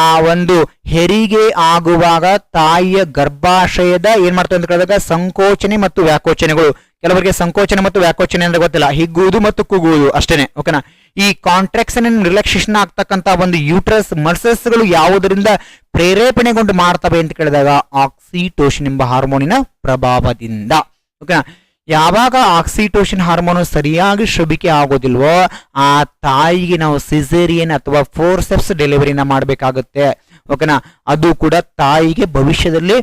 ಆ ಒಂದು ಹೆರಿಗೆ ಆಗುವಾಗ ತಾಯಿಯ ಗರ್ಭಾಶಯದ ಏನ್ ಮಾಡ್ತದೆ ಅಂತ ಕೇಳಿದಾಗ ಸಂಕೋಚನೆ ಮತ್ತು ವ್ಯಾಕೋಚನೆಗಳು, ಕೆಲವರಿಗೆ ಸಂಕೋಚನೆ ಮತ್ತು ವ್ಯಾಕೋಚನೆ ಅಂದ್ರೆ ಗೊತ್ತಿಲ್ಲ, ಹಿಗ್ಗುವುದು ಮತ್ತು ಕುಗ್ಗುವುದು ಅಷ್ಟೇನೆ. ಓಕೆನಾ? ಈ ಕಾಂಟ್ರಾಕ್ಷನ್ ಅಂಡ್ ರಿಲ್ಯಾಕ್ಸೇಷನ್ ಆಗ್ತಕ್ಕಂತ ಒಂದು ಯೂಟ್ರಸ್ ಮಸಲ್ಸ್ಗಳು ಯಾವುದರಿಂದ ಪ್ರೇರೇಪಣೆಗೊಂಡು ಮಾಡ್ತವೆ ಅಂತ ಕೇಳಿದಾಗ ಆಕ್ಸಿಟೋಸಿನ್ ಎಂಬ ಹಾರ್ಮೋನಿನ ಪ್ರಭಾವದಿಂದ. ಓಕೆನಾ? ಯಾವಾಗ ಆಕ್ಸಿಟೋಸಿನ್ ಹಾರ್ಮೋನ್ ಸರಿಯಾಗಿ ಶೋಭಿಕೆ ಆಗೋದಿಲ್ವೋ ಆ ತಾಯಿಗೆ ನಾವು ಸಿಸೇರಿಯನ್ ಅಥವಾ ಫೋರ್ಸೆಪ್ಸ್ ಡೆಲಿವರಿನ ಮಾಡಬೇಕಾಗುತ್ತೆ. ಓಕೆನಾ? ಅದು ಕೂಡ ತಾಯಿಗೆ ಭವಿಷ್ಯದಲ್ಲಿ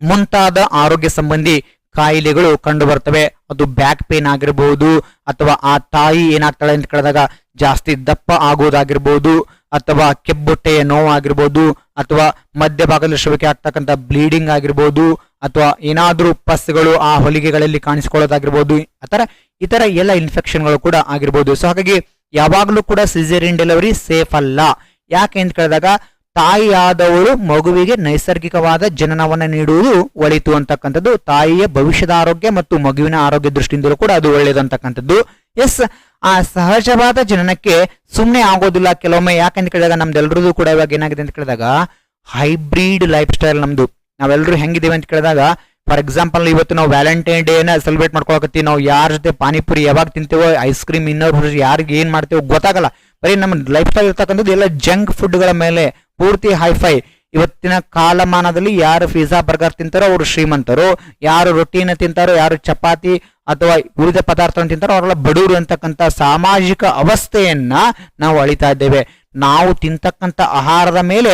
ಮುಂತಾದ ಆರೋಗ್ಯ ಸಂಬಂಧಿ ಕಾಯಿಲೆಗಳು ಕಂಡು ಬರ್ತವೆ. ಅದು ಬ್ಯಾಕ್ ಪೇನ್ ಆಗಿರಬಹುದು, ಅಥವಾ ಆ ತಾಯಿ ಏನಾಗ್ತಾಳೆ ಅಂತ ಕೇಳಿದಾಗ ಜಾಸ್ತಿ ದಪ್ಪ ಆಗೋದಾಗಿರ್ಬೋದು, ಅಥವಾ ಕೆಬ್ಬೊಟ್ಟೆಯ ನೋವಾಗಿರ್ಬೋದು, ಅಥವಾ ಮಧ್ಯಭಾಗದಲ್ಲಿ ಶೋಭಿಕೆ ಆಗ್ತಕ್ಕಂಥ ಬ್ಲೀಡಿಂಗ್ ಆಗಿರ್ಬೋದು, ಅಥವಾ ಏನಾದ್ರೂ ಪಸ್ಗಳು ಆ ಹೊಲಿಗೆಗಳಲ್ಲಿ ಕಾಣಿಸ್ಕೊಳ್ಳೋದಾಗಿರ್ಬೋದು, ಇತರ ಎಲ್ಲ ಇನ್ಫೆಕ್ಷನ್ಗಳು ಕೂಡ ಆಗಿರ್ಬೋದು. ಸೊ ಹಾಗಾಗಿ ಯಾವಾಗಲೂ ಕೂಡ ಸಿಸೇರಿಯನ್ ಡೆಲಿವರಿ ಸೇಫ್ ಅಲ್ಲ. ಯಾಕೆ ಅಂತ ಕೇಳಿದಾಗ ತಾಯಿಯಾದವಳು ಮಗುವಿಗೆ ನೈಸರ್ಗಿಕವಾದ ಜನನವನ್ನ ನೀಡುವುದು ಒಳಿತು ಅಂತಕ್ಕಂಥದ್ದು. ತಾಯಿಯ ಭವಿಷ್ಯದ ಆರೋಗ್ಯ ಮತ್ತು ಮಗುವಿನ ಆರೋಗ್ಯ ದೃಷ್ಟಿಯಿಂದಲೂ ಕೂಡ ಅದು ಒಳ್ಳೆಯದಂತಕ್ಕಂಥದ್ದು. ಎಸ್, ಆ ಸಹಜವಾದ ಜನನಕ್ಕೆ ಸುಮ್ಮನೆ ಆಗೋದಿಲ್ಲ ಕೆಲವೊಮ್ಮೆ. ಯಾಕಂತ ಕೇಳಿದಾಗ ನಮ್ದೆಲ್ಲರದು ಕೂಡ ಇವಾಗ ಏನಾಗಿದೆ ಅಂತ ಕೇಳಿದಾಗ ಹೈಬ್ರಿಡ್ ಲೈಫ್ ಸ್ಟೈಲ್ ನಮ್ದು. ನಾವೆಲ್ಲರೂ ಹೆಂಗಿದ್ದೀವಿ ಅಂತ ಕೇಳಿದಾಗ ಫಾರ್ ಎಕ್ಸಾಂಪಲ್ ಇವತ್ತು ನಾವು ವ್ಯಾಲೆಂಟೈನ್ ಡೇನ ಸೆಲೆಬ್ರೇಟ್ ಮಾಡ್ಕೊಳಕತ್ತೀವಿ. ನಾವು ಯಾರ ಜೊತೆ ಪಾನಿಪುರಿ ಯಾವಾಗ ತಿಂತೇವೋ, ಐಸ್ ಕ್ರೀಮ್ ಇನ್ನೊಬ್ರು ಯಾರಿಗೆ ಏನ್ ಮಾಡ್ತೇವೋ ಗೊತ್ತಾಗಲ್ಲ. ಬರೀ ನಮ್ಮ ಲೈಫ್ ಸ್ಟೈಲ್ ಇರ್ತಕ್ಕಂಥದ್ದು ಎಲ್ಲ ಜಂಕ್ ಫುಡ್ಗಳ ಮೇಲೆ ಪೂರ್ತಿ ಹೈಫೈ. ಇವತ್ತಿನ ಕಾಲಮಾನದಲ್ಲಿ ಯಾರು ಪಿಜ್ಜಾ ಬರ್ಗರ್ ತಿಂತಾರೋ ಅವರು ಶ್ರೀಮಂತರು, ಯಾರು ರೊಟ್ಟಿನ ತಿಂತಾರೋ, ಯಾರು ಚಪಾತಿ ಅಥವಾ ಉಳಿದ ಪದಾರ್ಥವನ್ನು ತಿಂತಾರೋ ಅವರೆಲ್ಲ ಬಡವರು ಅಂತಕ್ಕಂಥ ಸಾಮಾಜಿಕ ಅವಸ್ಥೆಯನ್ನ ನಾವು ಅಳಿತಾ ಇದ್ದೇವೆ. ನಾವು ತಿಂತಕ್ಕಂಥ ಆಹಾರದ ಮೇಲೆ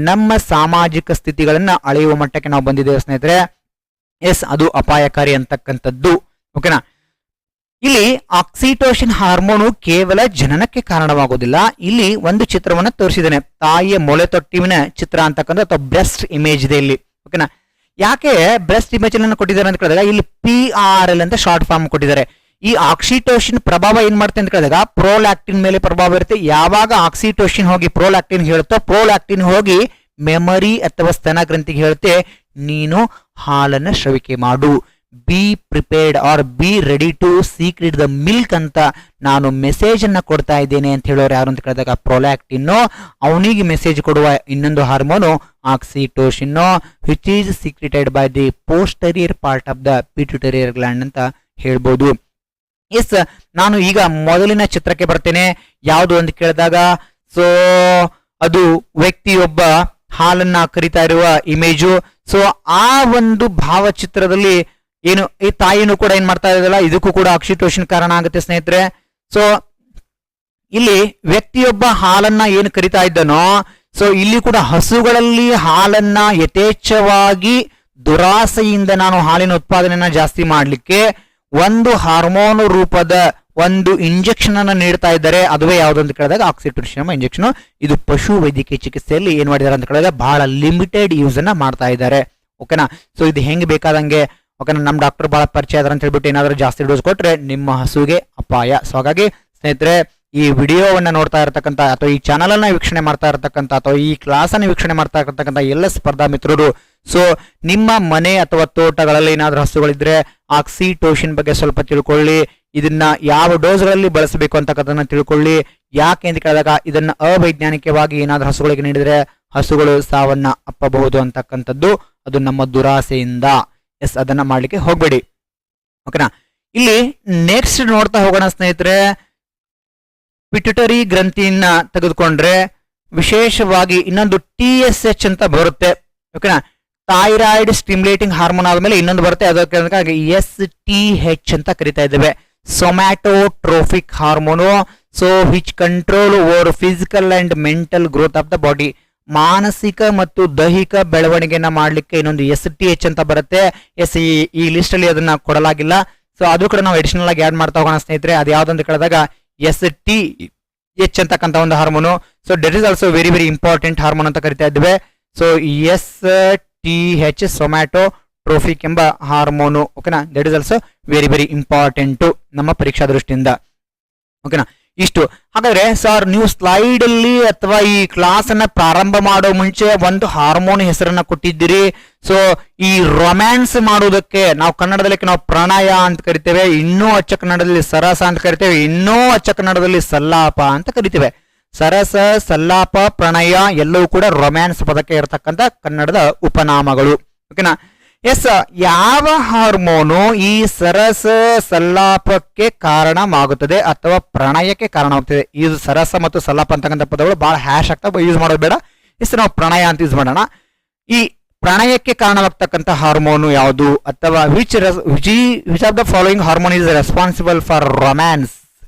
ನಮ್ಮ ಸಾಮಾಜಿಕ ಸ್ಥಿತಿಗಳನ್ನ ಅಳೆಯುವ ಮಟ್ಟಕ್ಕೆ ನಾವು ಬಂದಿದ್ದೇವೆ ಸ್ನೇಹಿತರೆ. ಎಸ್, ಅದು ಅಪಾಯಕಾರಿ ಅಂತಕ್ಕಂಥದ್ದು. ಓಕೆನಾ. ಇಲ್ಲಿ ಆಕ್ಸಿಟೋಸಿನ್ ಹಾರ್ಮೋನು ಕೇವಲ ಜನನಕ್ಕೆ ಕಾರಣವಾಗುವುದಿಲ್ಲ. ಇಲ್ಲಿ ಒಂದು ಚಿತ್ರವನ್ನ ತೋರಿಸಿದ್ದೇನೆ, ತಾಯಿಯ ಮೊಳೆತೊಟ್ಟಿನ ಚಿತ್ರ ಅಂತಕ್ಕಂಥ ಅಥವಾ ಬ್ರೆಸ್ಟ್ ಇಮೇಜ್ ಇದೆ ಇಲ್ಲಿ. ಓಕೆನಾ. ಯಾಕೆ ಬ್ರೆಸ್ಟ್ ಇಮೇಜ್ ಅನ್ನು ಕೊಟ್ಟಿದ್ದಾರೆ ಅಂತ ಕೇಳಿದಾಗ ಇಲ್ಲಿ PRL ಅಂತ ಶಾರ್ಟ್ ಫಾರ್ಮ್ ಕೊಟ್ಟಿದ್ದಾರೆ. ಈ ಆಕ್ಸಿಟೋಸಿನ್ ಪ್ರಭಾವ ಏನ್ ಮಾಡುತ್ತೆ ಅಂತ ಕೇಳಿದಾಗ ಪ್ರೋಲ್ಯಾಕ್ಟಿನ್ ಮೇಲೆ ಪ್ರಭಾವ ಇರುತ್ತೆ. ಯಾವಾಗ ಆಕ್ಸಿಟೋಸಿನ್ ಹೋಗಿ ಪ್ರೋಲ್ಯಾಕ್ಟಿನ್ ಹೇಳುತ್ತೋ, ಪ್ರೋಲ್ಯಾಕ್ಟಿನ್ ಹೋಗಿ ಮೆಮರಿ ಅಥವಾ ಸ್ತನ ಗ್ರಂಥಿಗೆ ಹೇಳುತ್ತೆ, ನೀನು ಹಾಲನ್ನ ಶ್ರವಿಕೆ ಮಾಡು, be prepared or be ready to secrete the milk ಅಂತ ನಾನು ಮೆಸೇಜ್ ಅನ್ನ ಕೊಡ್ತಾ ಇದ್ದೇನೆ ಅಂತ ಹೇಳೋರು ಯಾರು ಅಂತ ಕೇಳಿದಾಗ ಪ್ರೋಲ್ಯಾಕ್ಟಿನ್. ಅವನಿಗೆ ಮೆಸೇಜ್ ಕೊಡುವ ಇನ್ನೊಂದು hormone oxytocin, which is secreted by the posterior part of the pituitary gland ಅಂತ ಹೇಳ್ಬೋದು. ಎಸ್, ನಾನು ಈಗ ಮೊದಲಿನ ಚಿತ್ರಕ್ಕೆ ಬರ್ತೇನೆ. ಯಾವುದು ಅಂತ ಕೇಳಿದಾಗ ಸೊ ಅದು ವ್ಯಕ್ತಿಯೊಬ್ಬ ಹಾಲನ್ನ ಕರಿತಾ ಇರುವ ಇಮೇಜು. ಸೊ ಆ ಒಂದು ಭಾವಚಿತ್ರದಲ್ಲಿ ಏನು ಈ ತಾಯಿನೂ ಕೂಡ ಏನ್ ಮಾಡ್ತಾ ಇದ್ದಲ್ಲ, ಇದಕ್ಕೂ ಕೂಡ ಆಕ್ಸಿಟೋಸಿನ್ ಕಾರಣ ಆಗುತ್ತೆ ಸ್ನೇಹಿತರೆ. ಸೊ ಇಲ್ಲಿ ವ್ಯಕ್ತಿಯೊಬ್ಬ ಹಾಲನ್ನ ಏನು ಕರಿತಾ ಇದ್ದನೋ, ಸೊ ಇಲ್ಲಿ ಕೂಡ ಹಸುಗಳಲ್ಲಿ ಹಾಲನ್ನ ಯಥೇಚ್ಛವಾಗಿ ದುರಾಸೆಯಿಂದ ನಾನು ಹಾಲಿನ ಉತ್ಪಾದನೆಯನ್ನ ಜಾಸ್ತಿ ಮಾಡ್ಲಿಕ್ಕೆ ಒಂದು ಹಾರ್ಮೋನ್ ರೂಪದ ಒಂದು ಇಂಜೆಕ್ಷನ್ ಅನ್ನ ನೀಡ್ತಾ ಇದ್ದಾರೆ. ಅದುವೇ ಯಾವುದು ಅಂತ ಕೇಳಿದಾಗ ಆಕ್ಸಿಟೋಸಿನ್ ಇಂಜೆಕ್ಷನ್. ಇದು ಪಶು ವೈದ್ಯಕೀಯ ಚಿಕಿತ್ಸೆಯಲ್ಲಿ ಏನ್ ಮಾಡಿದ್ದಾರೆ ಅಂತ ಕೇಳಿದಾಗ ಬಹಳ ಲಿಮಿಟೆಡ್ ಯೂಸ್ ಅನ್ನ ಮಾಡ್ತಾ ಇದ್ದಾರೆ. ಓಕೆನಾ. ಸೊ ಇದು ಹೆಂಗ್ ಬೇಕಾದಂಗೆ ಓಕೆನಾ, ನಮ್ಮ ಡಾಕ್ಟರ್ ಬಹಳ ಪರಿಚಯ ಅದ್ರ ಅಂತ ಹೇಳ್ಬಿಟ್ಟು ಏನಾದ್ರೂ ಜಾಸ್ತಿ ಡೋಸ್ ಕೊಟ್ರೆ ನಿಮ್ಮ ಹಸುಗೆ ಅಪಾಯ. ಸೊ ಹಾಗಾಗಿ ಸ್ನೇಹಿತರೆ, ಈ ವಿಡಿಯೋವನ್ನ ನೋಡ್ತಾ ಇರತಕ್ಕಂಥ ಅಥವಾ ಈ ಚಾನಲ್ ಅನ್ನ ವೀಕ್ಷಣೆ ಮಾಡ್ತಾ ಇರತಕ್ಕಂಥ ಅಥವಾ ಈ ಕ್ಲಾಸ್ ಅನ್ನು ವೀಕ್ಷಣೆ ಮಾಡ್ತಾ ಇರತಕ್ಕಂಥ ಎಲ್ಲ ಸ್ಪರ್ಧಾ ಮಿತ್ರರು, ಸೊ ನಿಮ್ಮ ಮನೆ ಅಥವಾ ತೋಟಗಳಲ್ಲಿ ಏನಾದ್ರೂ ಹಸುಗಳಿದ್ರೆ ಆಕ್ಸಿಟೋಸಿನ್ ಬಗ್ಗೆ ಸ್ವಲ್ಪ ತಿಳ್ಕೊಳ್ಳಿ. ಇದನ್ನ ಯಾವ ಡೋಸ್ಗಳಲ್ಲಿ ಬಳಸಬೇಕು ಅಂತಕ್ಕಂಥದ್ದನ್ನ ತಿಳ್ಕೊಳ್ಳಿ. ಯಾಕೆ ಅಂತ ಕೇಳಿದಾಗ ಇದನ್ನ ಅವೈಜ್ಞಾನಿಕವಾಗಿ ಏನಾದ್ರೂ ಹಸುಗಳಿಗೆ ನೀಡಿದ್ರೆ ಹಸುಗಳು ಸಾವನ್ನ ಅಪ್ಪಬಹುದು ಅಂತಕ್ಕಂಥದ್ದು. ಅದು ನಮ್ಮ ದುರಾಸೆಯಿಂದ. ಎಸ್, ಅದನ್ನ ಮಾಡ್ಲಿಕ್ಕೆ ಹೋಗ್ಬೇಡಿ. ಓಕೆನಾ. ಇಲ್ಲಿ ನೆಕ್ಸ್ಟ್ ನೋಡ್ತಾ ಹೋಗೋಣ ಸ್ನೇಹಿತರೆ. ಪಿಟ್ಯುಟರಿ ಗ್ರಂಥಿಯನ್ನ ತೆಗೆದುಕೊಂಡ್ರೆ ವಿಶೇಷವಾಗಿ ಇನ್ನೊಂದು TSH ಅಂತ ಬರುತ್ತೆ. ಓಕೆನಾ. ಥೈರಾಯ್ಡ್ ಸ್ಟಿಮ್ಯುಲೇಟಿಂಗ್ ಹಾರ್ಮೋನ್ ಆದ್ಮೇಲೆ ಇನ್ನೊಂದು ಬರುತ್ತೆ, ಅದಕ್ಕೆ STH ಅಂತ ಕರಿತಾ ಇದ್ದೇವೆ, somatotrophic hormone. So which control over physical and mental growth of the body. ಮಾನಸಿಕ ಮತ್ತು ದೈಹಿಕ ಬೆಳವಣಿಗೆಯನ್ನ ಮಾಡ್ಲಿಕ್ಕೆ ಇನ್ನೊಂದು STH ಅಂತ ಬರುತ್ತೆ. ಎಸ್, ಈ ಲಿಸ್ಟ್ ಅಲ್ಲಿ ಅದನ್ನ ಕೊಡಲಾಗಿಲ್ಲ. ಸೊ ಅದು ಕೂಡ ನಾವು ಅಡಿಷನಲ್ ಆಗಿ ಆಡ್ ಮಾಡ್ತಾ ಹೋಗೋಣ ಸ್ನೇಹಿತರೆ. ಅದು ಯಾವ್ದು ಅಂತ ಕೇಳಿದಾಗ STH ಅಂತಕ್ಕಂಥ ಒಂದು hormone. So that is also very very important hormone ಅಂತ ಕರಿತಾ ಇದ್ದೇವೆ. ಸೊ STH ಸೊಮ್ಯಾಟೋಟ್ರೋಫಿಕ್ ಎಂಬ ಹಾರ್ಮೋನು. ಓಕೆನಾ. That is also very very important ನಮ್ಮ ಪರೀಕ್ಷಾ ದೃಷ್ಟಿಯಿಂದ. ಓಕೆನಾ. ಇಷ್ಟು. ಹಾಗಾದ್ರೆ ಸರ್, ನೀವು ಸ್ಲೈಡ್ ಅಲ್ಲಿ ಅಥವಾ ಈ ಕ್ಲಾಸ್ ಅನ್ನ ಪ್ರಾರಂಭ ಮಾಡೋ ಮುಂಚೆ ಒಂದು ಹಾರ್ಮೋನ್ ಹೆಸರನ್ನ ಕೊಟ್ಟಿದ್ದೀರಿ. ಸೊ ಈ ರೊಮ್ಯಾನ್ಸ್ ಮಾಡುವುದಕ್ಕೆ ನಾವು ಕನ್ನಡದಲ್ಲಿ ನಾವು ಪ್ರಣಯ ಅಂತ ಕರಿತೇವೆ, ಇನ್ನೂ ಅಚ್ಚ ಕನ್ನಡದಲ್ಲಿ ಸರಸ ಅಂತ ಕರಿತೇವೆ, ಇನ್ನೂ ಅಚ್ಚ ಕನ್ನಡದಲ್ಲಿ ಸಲ್ಲಾಪ ಅಂತ ಕರಿತೇವೆ. ಸರಸ, ಸಲ್ಲಾಪ, ಪ್ರಣಯ ಎಲ್ಲವೂ ಕೂಡ ರೊಮ್ಯಾನ್ಸ್ ಪದಕ್ಕೆ ಇರತಕ್ಕಂಥ ಕನ್ನಡದ ಉಪನಾಮಗಳು. ಓಕೆನಾ. ಎಸ್, ಯಾವ ಹಾರ್ಮೋನು ಈ ಸರಸ ಸಲ್ಲಾಪಕ್ಕೆ ಕಾರಣವಾಗುತ್ತದೆ ಅಥವಾ ಪ್ರಣಯಕ್ಕೆ ಕಾರಣವಾಗುತ್ತದೆ? ಈ ಸರಸ ಮತ್ತು ಸಲ್ಲಾಪ ಅಂತಕ್ಕಂಥ ಪದಗಳು ಬಹಳ ಹ್ಯಾಶ್ ಆಗ್ತಾ ಯೂಸ್ ಮಾಡೋದು ಬೇಡ. ಎಸ್, ನಾವು ಪ್ರಣಯ ಅಂತ ಯೂಸ್ ಮಾಡೋಣ. ಈ ಪ್ರಣಯಕ್ಕೆ ಕಾರಣವಾಗ್ತಕ್ಕಂಥ ಹಾರ್ಮೋನು ಯಾವುದು ಅಥವಾ which of the following hormone is responsible for romance?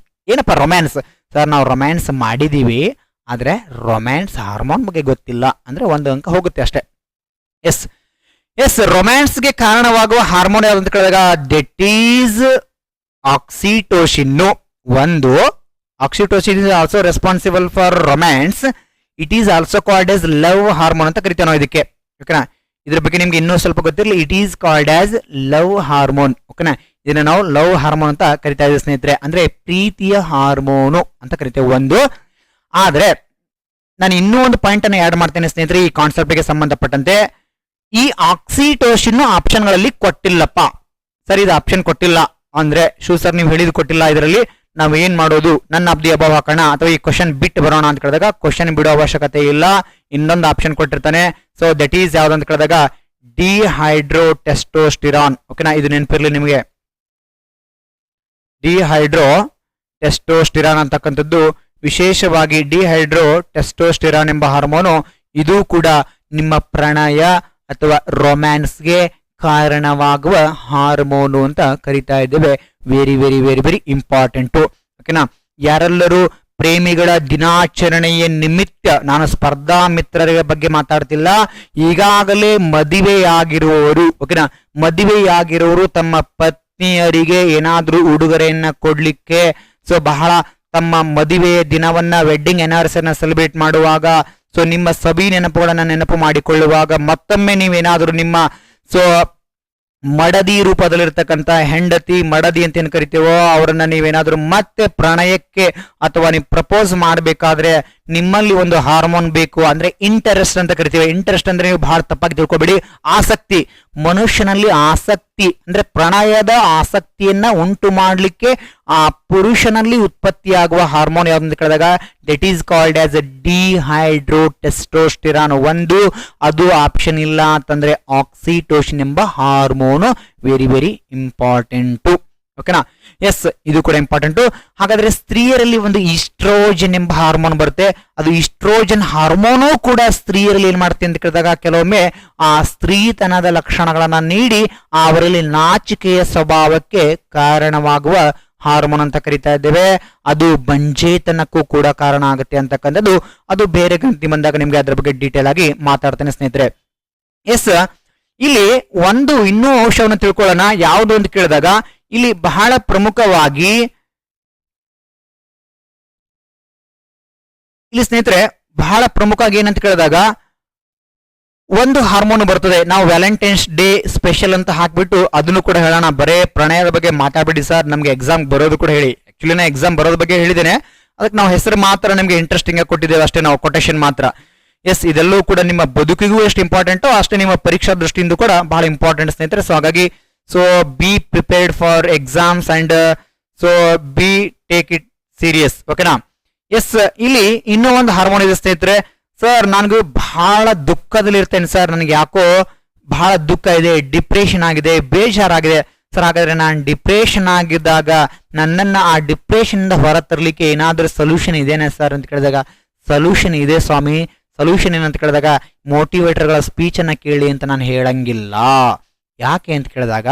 ಏನಪ್ಪ ರೊಮ್ಯಾನ್ಸ್? ಸರ್, ನಾವು ರೊಮ್ಯಾನ್ಸ್ ಮಾಡಿದೀವಿ, ಆದ್ರೆ ರೊಮ್ಯಾನ್ಸ್ ಹಾರ್ಮೋನ್ ಬಗ್ಗೆ ಗೊತ್ತಿಲ್ಲ ಅಂದ್ರೆ ಒಂದು ಅಂಕ ಹೋಗುತ್ತೆ ಅಷ್ಟೇ. ಎಸ್, ರೊಮ್ಯಾನ್ಸ್ಗೆ ಕಾರಣವಾಗುವ ಹಾರ್ಮೋನ್ ಯಾವುದು ಅಂತ ಕೇಳಿದಾಗ ದಟ್ ಈಸ್ ಆಕ್ಸಿಟೋಸಿನ್. ಒಂದು, oxytocin is also responsible for romance. It is also called as love hormone ಅಂತ ಕರಿತೇವೆ ನಾವು ಇದಕ್ಕೆ. ಓಕೆನಾ. ಇದ್ರ ಬಗ್ಗೆ ನಿಮ್ಗೆ ಇನ್ನೂ ಸ್ವಲ್ಪ ಗೊತ್ತಿರಲಿ. It is called as love hormone. ಓಕೆನಾ. ಇದನ್ನ ನಾವು ಲವ್ ಹಾರ್ಮೋನ್ ಅಂತ ಕರಿತಾ ಇದ್ದೀವಿ ಸ್ನೇಹಿತರೆ, ಅಂದ್ರೆ ಪ್ರೀತಿಯ ಹಾರ್ಮೋನು ಅಂತ ಕರಿತೇವೆ. ಒಂದು. ಆದ್ರೆ ನಾನು ಇನ್ನೂ ಒಂದು ಪಾಯಿಂಟ್ ಅನ್ನು ಆಡ್ ಮಾಡ್ತೇನೆ ಸ್ನೇಹಿತರೆ ಈ ಕಾನ್ಸೆಪ್ಟ್ ಗೆ ಸಂಬಂಧಪಟ್ಟಂತೆ. ಈ ಆಕ್ಸಿಟೋಸಿನ್ ಆಪ್ಷನ್ಗಳಲ್ಲಿ ಕೊಟ್ಟಿಲ್ಲಪ್ಪ ಸರ್, ಇದು ಆಪ್ಷನ್ ಕೊಟ್ಟಿಲ್ಲ ಅಂದ್ರೆ ಸರ್ ನೀವು ಹೇಳಿದ್ ಕೊಟ್ಟಿಲ್ಲ, ಇದರಲ್ಲಿ ನಾವು ಏನ್ ಮಾಡೋದು? ನನ್ನ ಅಬ್ದಿ ಅಭಾವ ಹಾಕೋಣ ಅಥವಾ ಈ ಕ್ವಶನ್ ಬಿಟ್ಟು ಬರೋಣ ಅಂತ ಕೇಳಿದಾಗ ಕ್ವಶನ್ ಬಿಡೋ ಅವಶ್ಯಕತೆ ಇಲ್ಲ. ಇನ್ನೊಂದು ಆಪ್ಷನ್ ಕೊಟ್ಟಿರ್ತಾನೆ. ಸೊ ದಟ್ ಈಸ್ ಯಾವ್ದು ಅಂತ ಕೇಳಿದಾಗ ಡಿಹೈಡ್ರೋಟೆಸ್ಟೋಸ್ಟಿರಾನ್. ಓಕೆನಾ. ಇದು ನೆನಪಿರ್ಲಿ ನಿಮಗೆ. ಡಿಹೈಡ್ರೋಟೆಸ್ಟೋಸ್ಟಿರಾನ್ ಅಂತಕ್ಕಂಥದ್ದು ವಿಶೇಷವಾಗಿ ಡಿಹೈಡ್ರೋಟೆಸ್ಟೋಸ್ಟಿರಾನ್ ಎಂಬ ಹಾರ್ಮೋನು ಇದು ಕೂಡ ನಿಮ್ಮ ಪ್ರಣಯ ಅಥವಾ ರೊಮ್ಯಾನ್ಸ್ಗೆ ಕಾರಣವಾಗುವ ಹಾರ್ಮೋನು ಅಂತ ಕರಿತಾ ಇದ್ದೇವೆ. Very very very very important. ಓಕೆನಾ. ಯಾರೆಲ್ಲರೂ ಪ್ರೇಮಿಗಳ ದಿನಾಚರಣೆಯ ನಿಮಿತ್ತ, ನಾನು ಸ್ಪರ್ಧಾ ಮಿತ್ರರ ಬಗ್ಗೆ ಮಾತಾಡ್ತಿಲ್ಲ, ಈಗಾಗಲೇ ಮದುವೆಯಾಗಿರುವವರು, ಓಕೆನಾ, ಮದುವೆಯಾಗಿರುವವರು ತಮ್ಮ ಪತ್ನಿಯರಿಗೆ ಏನಾದ್ರೂ ಉಡುಗೊರೆಯನ್ನ ಕೊಡ್ಲಿಕ್ಕೆ, ಸೊ ಬಹಳ ತಮ್ಮ ಮದುವೆಯ ದಿನವನ್ನ, ವೆಡ್ಡಿಂಗ್ ಆನಿವರ್ಸರಿನ ಸೆಲೆಬ್ರೇಟ್ ಮಾಡುವಾಗ, ಸೊ ನಿಮ್ಮ ಸಭಿ ನೆನಪುಗಳನ್ನ ನೆನಪು ಮಾಡಿಕೊಳ್ಳುವಾಗ ಮತ್ತೊಮ್ಮೆ ನೀವೇನಾದ್ರೂ ನಿಮ್ಮ ಸೊ ಮಡದಿ ರೂಪದಲ್ಲಿರ್ತಕ್ಕಂಥ ಹೆಂಡತಿ, ಮಡದಿ ಅಂತ ಏನ್ ಕರಿತೀವೋ ಅವರನ್ನ ನೀವೇನಾದ್ರೂ ಮತ್ತೆ ಪ್ರಣಯಕ್ಕೆ ಅಥವಾ ನೀವು ಪ್ರಪೋಸ್ ಮಾಡಬೇಕಾದ್ರೆ ನಿಮ್ಮಲ್ಲಿ ಒಂದು ಹಾರ್ಮೋನ್ ಬೇಕು, ಅಂದ್ರೆ ಇಂಟರೆಸ್ಟ್ ಅಂತ ಕರಿತೀವಿ. ಇಂಟರೆಸ್ಟ್ ಅಂದ್ರೆ ನೀವು ಬಹಳ ತಪ್ಪಾಗಿ ತಿಳ್ಕೊಬೇಡಿ, ಆಸಕ್ತಿ. ಮನುಷ್ಯನಲ್ಲಿ ಆಸಕ್ತಿ ಅಂದ್ರೆ ಪ್ರಣಯದ ಆಸಕ್ತಿಯನ್ನ ಉಂಟು ಮಾಡ್ಲಿಕ್ಕೆ ಆ ಪುರುಷನಲ್ಲಿ ಉತ್ಪತ್ತಿಯಾಗುವ ಹಾರ್ಮೋನ್ ಯಾವ್ದು ಅಂತ ಕೇಳಿದಾಗ that is called as dihydrotestosterone. ಒಂದು, ಅದು ಆಪ್ಷನ್ ಇಲ್ಲ ಅಂತಂದ್ರೆ ಆಕ್ಸಿಟೋಸಿನ್ ಎಂಬ ಹಾರ್ಮೋನು. Very very important. ಓಕೆನಾ. ಎಸ್, ಇದು ಕೂಡ ಇಂಪಾರ್ಟೆಂಟು. ಹಾಗಾದ್ರೆ ಸ್ತ್ರೀಯರಲ್ಲಿ ಒಂದು ಈಸ್ಟ್ರೋಜನ್ ಎಂಬ ಹಾರ್ಮೋನ್ ಬರುತ್ತೆ. ಅದು ಈಸ್ಟ್ರೋಜನ್ ಹಾರ್ಮೋನು ಕೂಡ ಸ್ತ್ರೀಯರಲ್ಲಿ ಏನ್ ಮಾಡುತ್ತೆ ಅಂತ ಕೇಳಿದಾಗ ಕೆಲವೊಮ್ಮೆ ಆ ಸ್ತ್ರೀತನದ ಲಕ್ಷಣಗಳನ್ನ ನೀಡಿ ಅವರಲ್ಲಿ ನಾಚಿಕೆಯ ಸ್ವಭಾವಕ್ಕೆ ಕಾರಣವಾಗುವ ಹಾರ್ಮೋನ್ ಅಂತ ಕರಿತಾ ಇದ್ದೇವೆ. ಅದು ಬಂಜೇತನಕ್ಕೂ ಕೂಡ ಕಾರಣ ಆಗುತ್ತೆ ಅಂತಕ್ಕಂಥದ್ದು. ಅದು ಬೇರೆ ಗಂತಿ ಬಂದಾಗ ನಿಮ್ಗೆ ಅದ್ರ ಬಗ್ಗೆ ಡೀಟೇಲ್ ಆಗಿ ಮಾತಾಡ್ತೇನೆ ಸ್ನೇಹಿತರೆ. ಎಸ್, ಇಲ್ಲಿ ಒಂದು ಇನ್ನೂ ಅಂಶವನ್ನು ತಿಳ್ಕೊಳ್ಳೋಣ. ಯಾವುದು ಅಂತ ಕೇಳಿದಾಗ ಇಲ್ಲಿ ಬಹಳ ಪ್ರಮುಖವಾಗಿ ಇಲ್ಲಿ ಸ್ನೇಹಿತರೆ ಬಹಳ ಪ್ರಮುಖವಾಗಿ ಏನಂತ ಕೇಳಿದಾಗ ಒಂದು ಹಾರ್ಮೋನ್ ಬರ್ತದೆ. ನಾವು ವ್ಯಾಲೆಂಟೈನ್ಸ್ ಡೇ ಸ್ಪೆಷಲ್ ಅಂತ ಹಾಕ್ಬಿಟ್ಟು ಅದನ್ನು ಕೂಡ ಹೇಳೋಣ. ಬರೇ ಪ್ರಣಯದ ಬಗ್ಗೆ ಮಾತಾಡ್ಬಿಡಿ ಸರ್, ನಮ್ಗೆ ಎಕ್ಸಾಮ್ ಬರೋದು ಕೂಡ ಹೇಳಿ. ಆಕ್ಚುಲಿ ನಾ ಎಕ್ಸಾಮ್ ಬರೋದ್ರ ಬಗ್ಗೆ ಹೇಳಿದ್ದೇನೆ, ಅದಕ್ಕೆ ನಾವು ಹೆಸರು ಮಾತ್ರ ನಿಮ್ಗೆ ಇಂಟ್ರೆಸ್ಟಿಂಗ್ ಆಗಿ ಕೊಟ್ಟಿದ್ದೇವೆ ಅಷ್ಟೇ, ನಾವು ಕೊಟೇಶನ್ ಮಾತ್ರ. ಎಸ್, ಇದೆಲ್ಲವೂ ಕೂಡ ನಿಮ್ಮ ಬದುಕಿಗೂ ಎಷ್ಟು ಇಂಪಾರ್ಟೆಂಟು ಅಷ್ಟೇ ನಿಮ್ಮ ಪರೀಕ್ಷಾ ದೃಷ್ಟಿಯಿಂದ ಕೂಡ ಬಹಳ ಇಂಪಾರ್ಟೆಂಟ್ ಸ್ನೇಹಿತರೆ. ಸೊ ಹಾಗಾಗಿ so be prepared for exams and so B take it serious. ಓಕೆನಾ. ಎಸ್, ಇಲ್ಲಿ ಇನ್ನೂ ಒಂದು ಹಾರ್ಮೋನ್ ಇದೆ ಸ್ನೇಹಿತರೆ. ಸರ್, ನನಗೂ ಬಹಳ ದುಃಖದಲ್ಲಿ ಇರ್ತೇನೆ ಸರ್, ನನಗೆ ಯಾಕೋ ಬಹಳ ದುಃಖ ಇದೆ, ಡಿಪ್ರೆಷನ್ ಆಗಿದೆ, ಬೇಜಾರಾಗಿದೆ ಸರ್. ಹಾಗಾದ್ರೆ ನಾನು ಡಿಪ್ರೆಷನ್ ಆಗಿದ್ದಾಗ ನನ್ನನ್ನ ಆ ಡಿಪ್ರೆಷನ್ ಇಂದ ಹೊರ ತರಲಿಕ್ಕೆ ಏನಾದ್ರೂ ಸೊಲ್ಯೂಷನ್ ಇದೇನೆ ಸರ್ ಅಂತ ಕೇಳಿದಾಗ ಸೊಲ್ಯೂಷನ್ ಇದೆ ಸ್ವಾಮಿ. ಸೊಲ್ಯೂಷನ್ ಏನಂತ ಕೇಳಿದಾಗ ಮೋಟಿವೇಟರ್ಗಳ ಸ್ಪೀಚ್ ಅನ್ನ ಕೇಳಿ ಅಂತ ನಾನು ಹೇಳಂಗಿಲ್ಲ. ಯಾಕೆ ಅಂತ ಕೇಳಿದಾಗ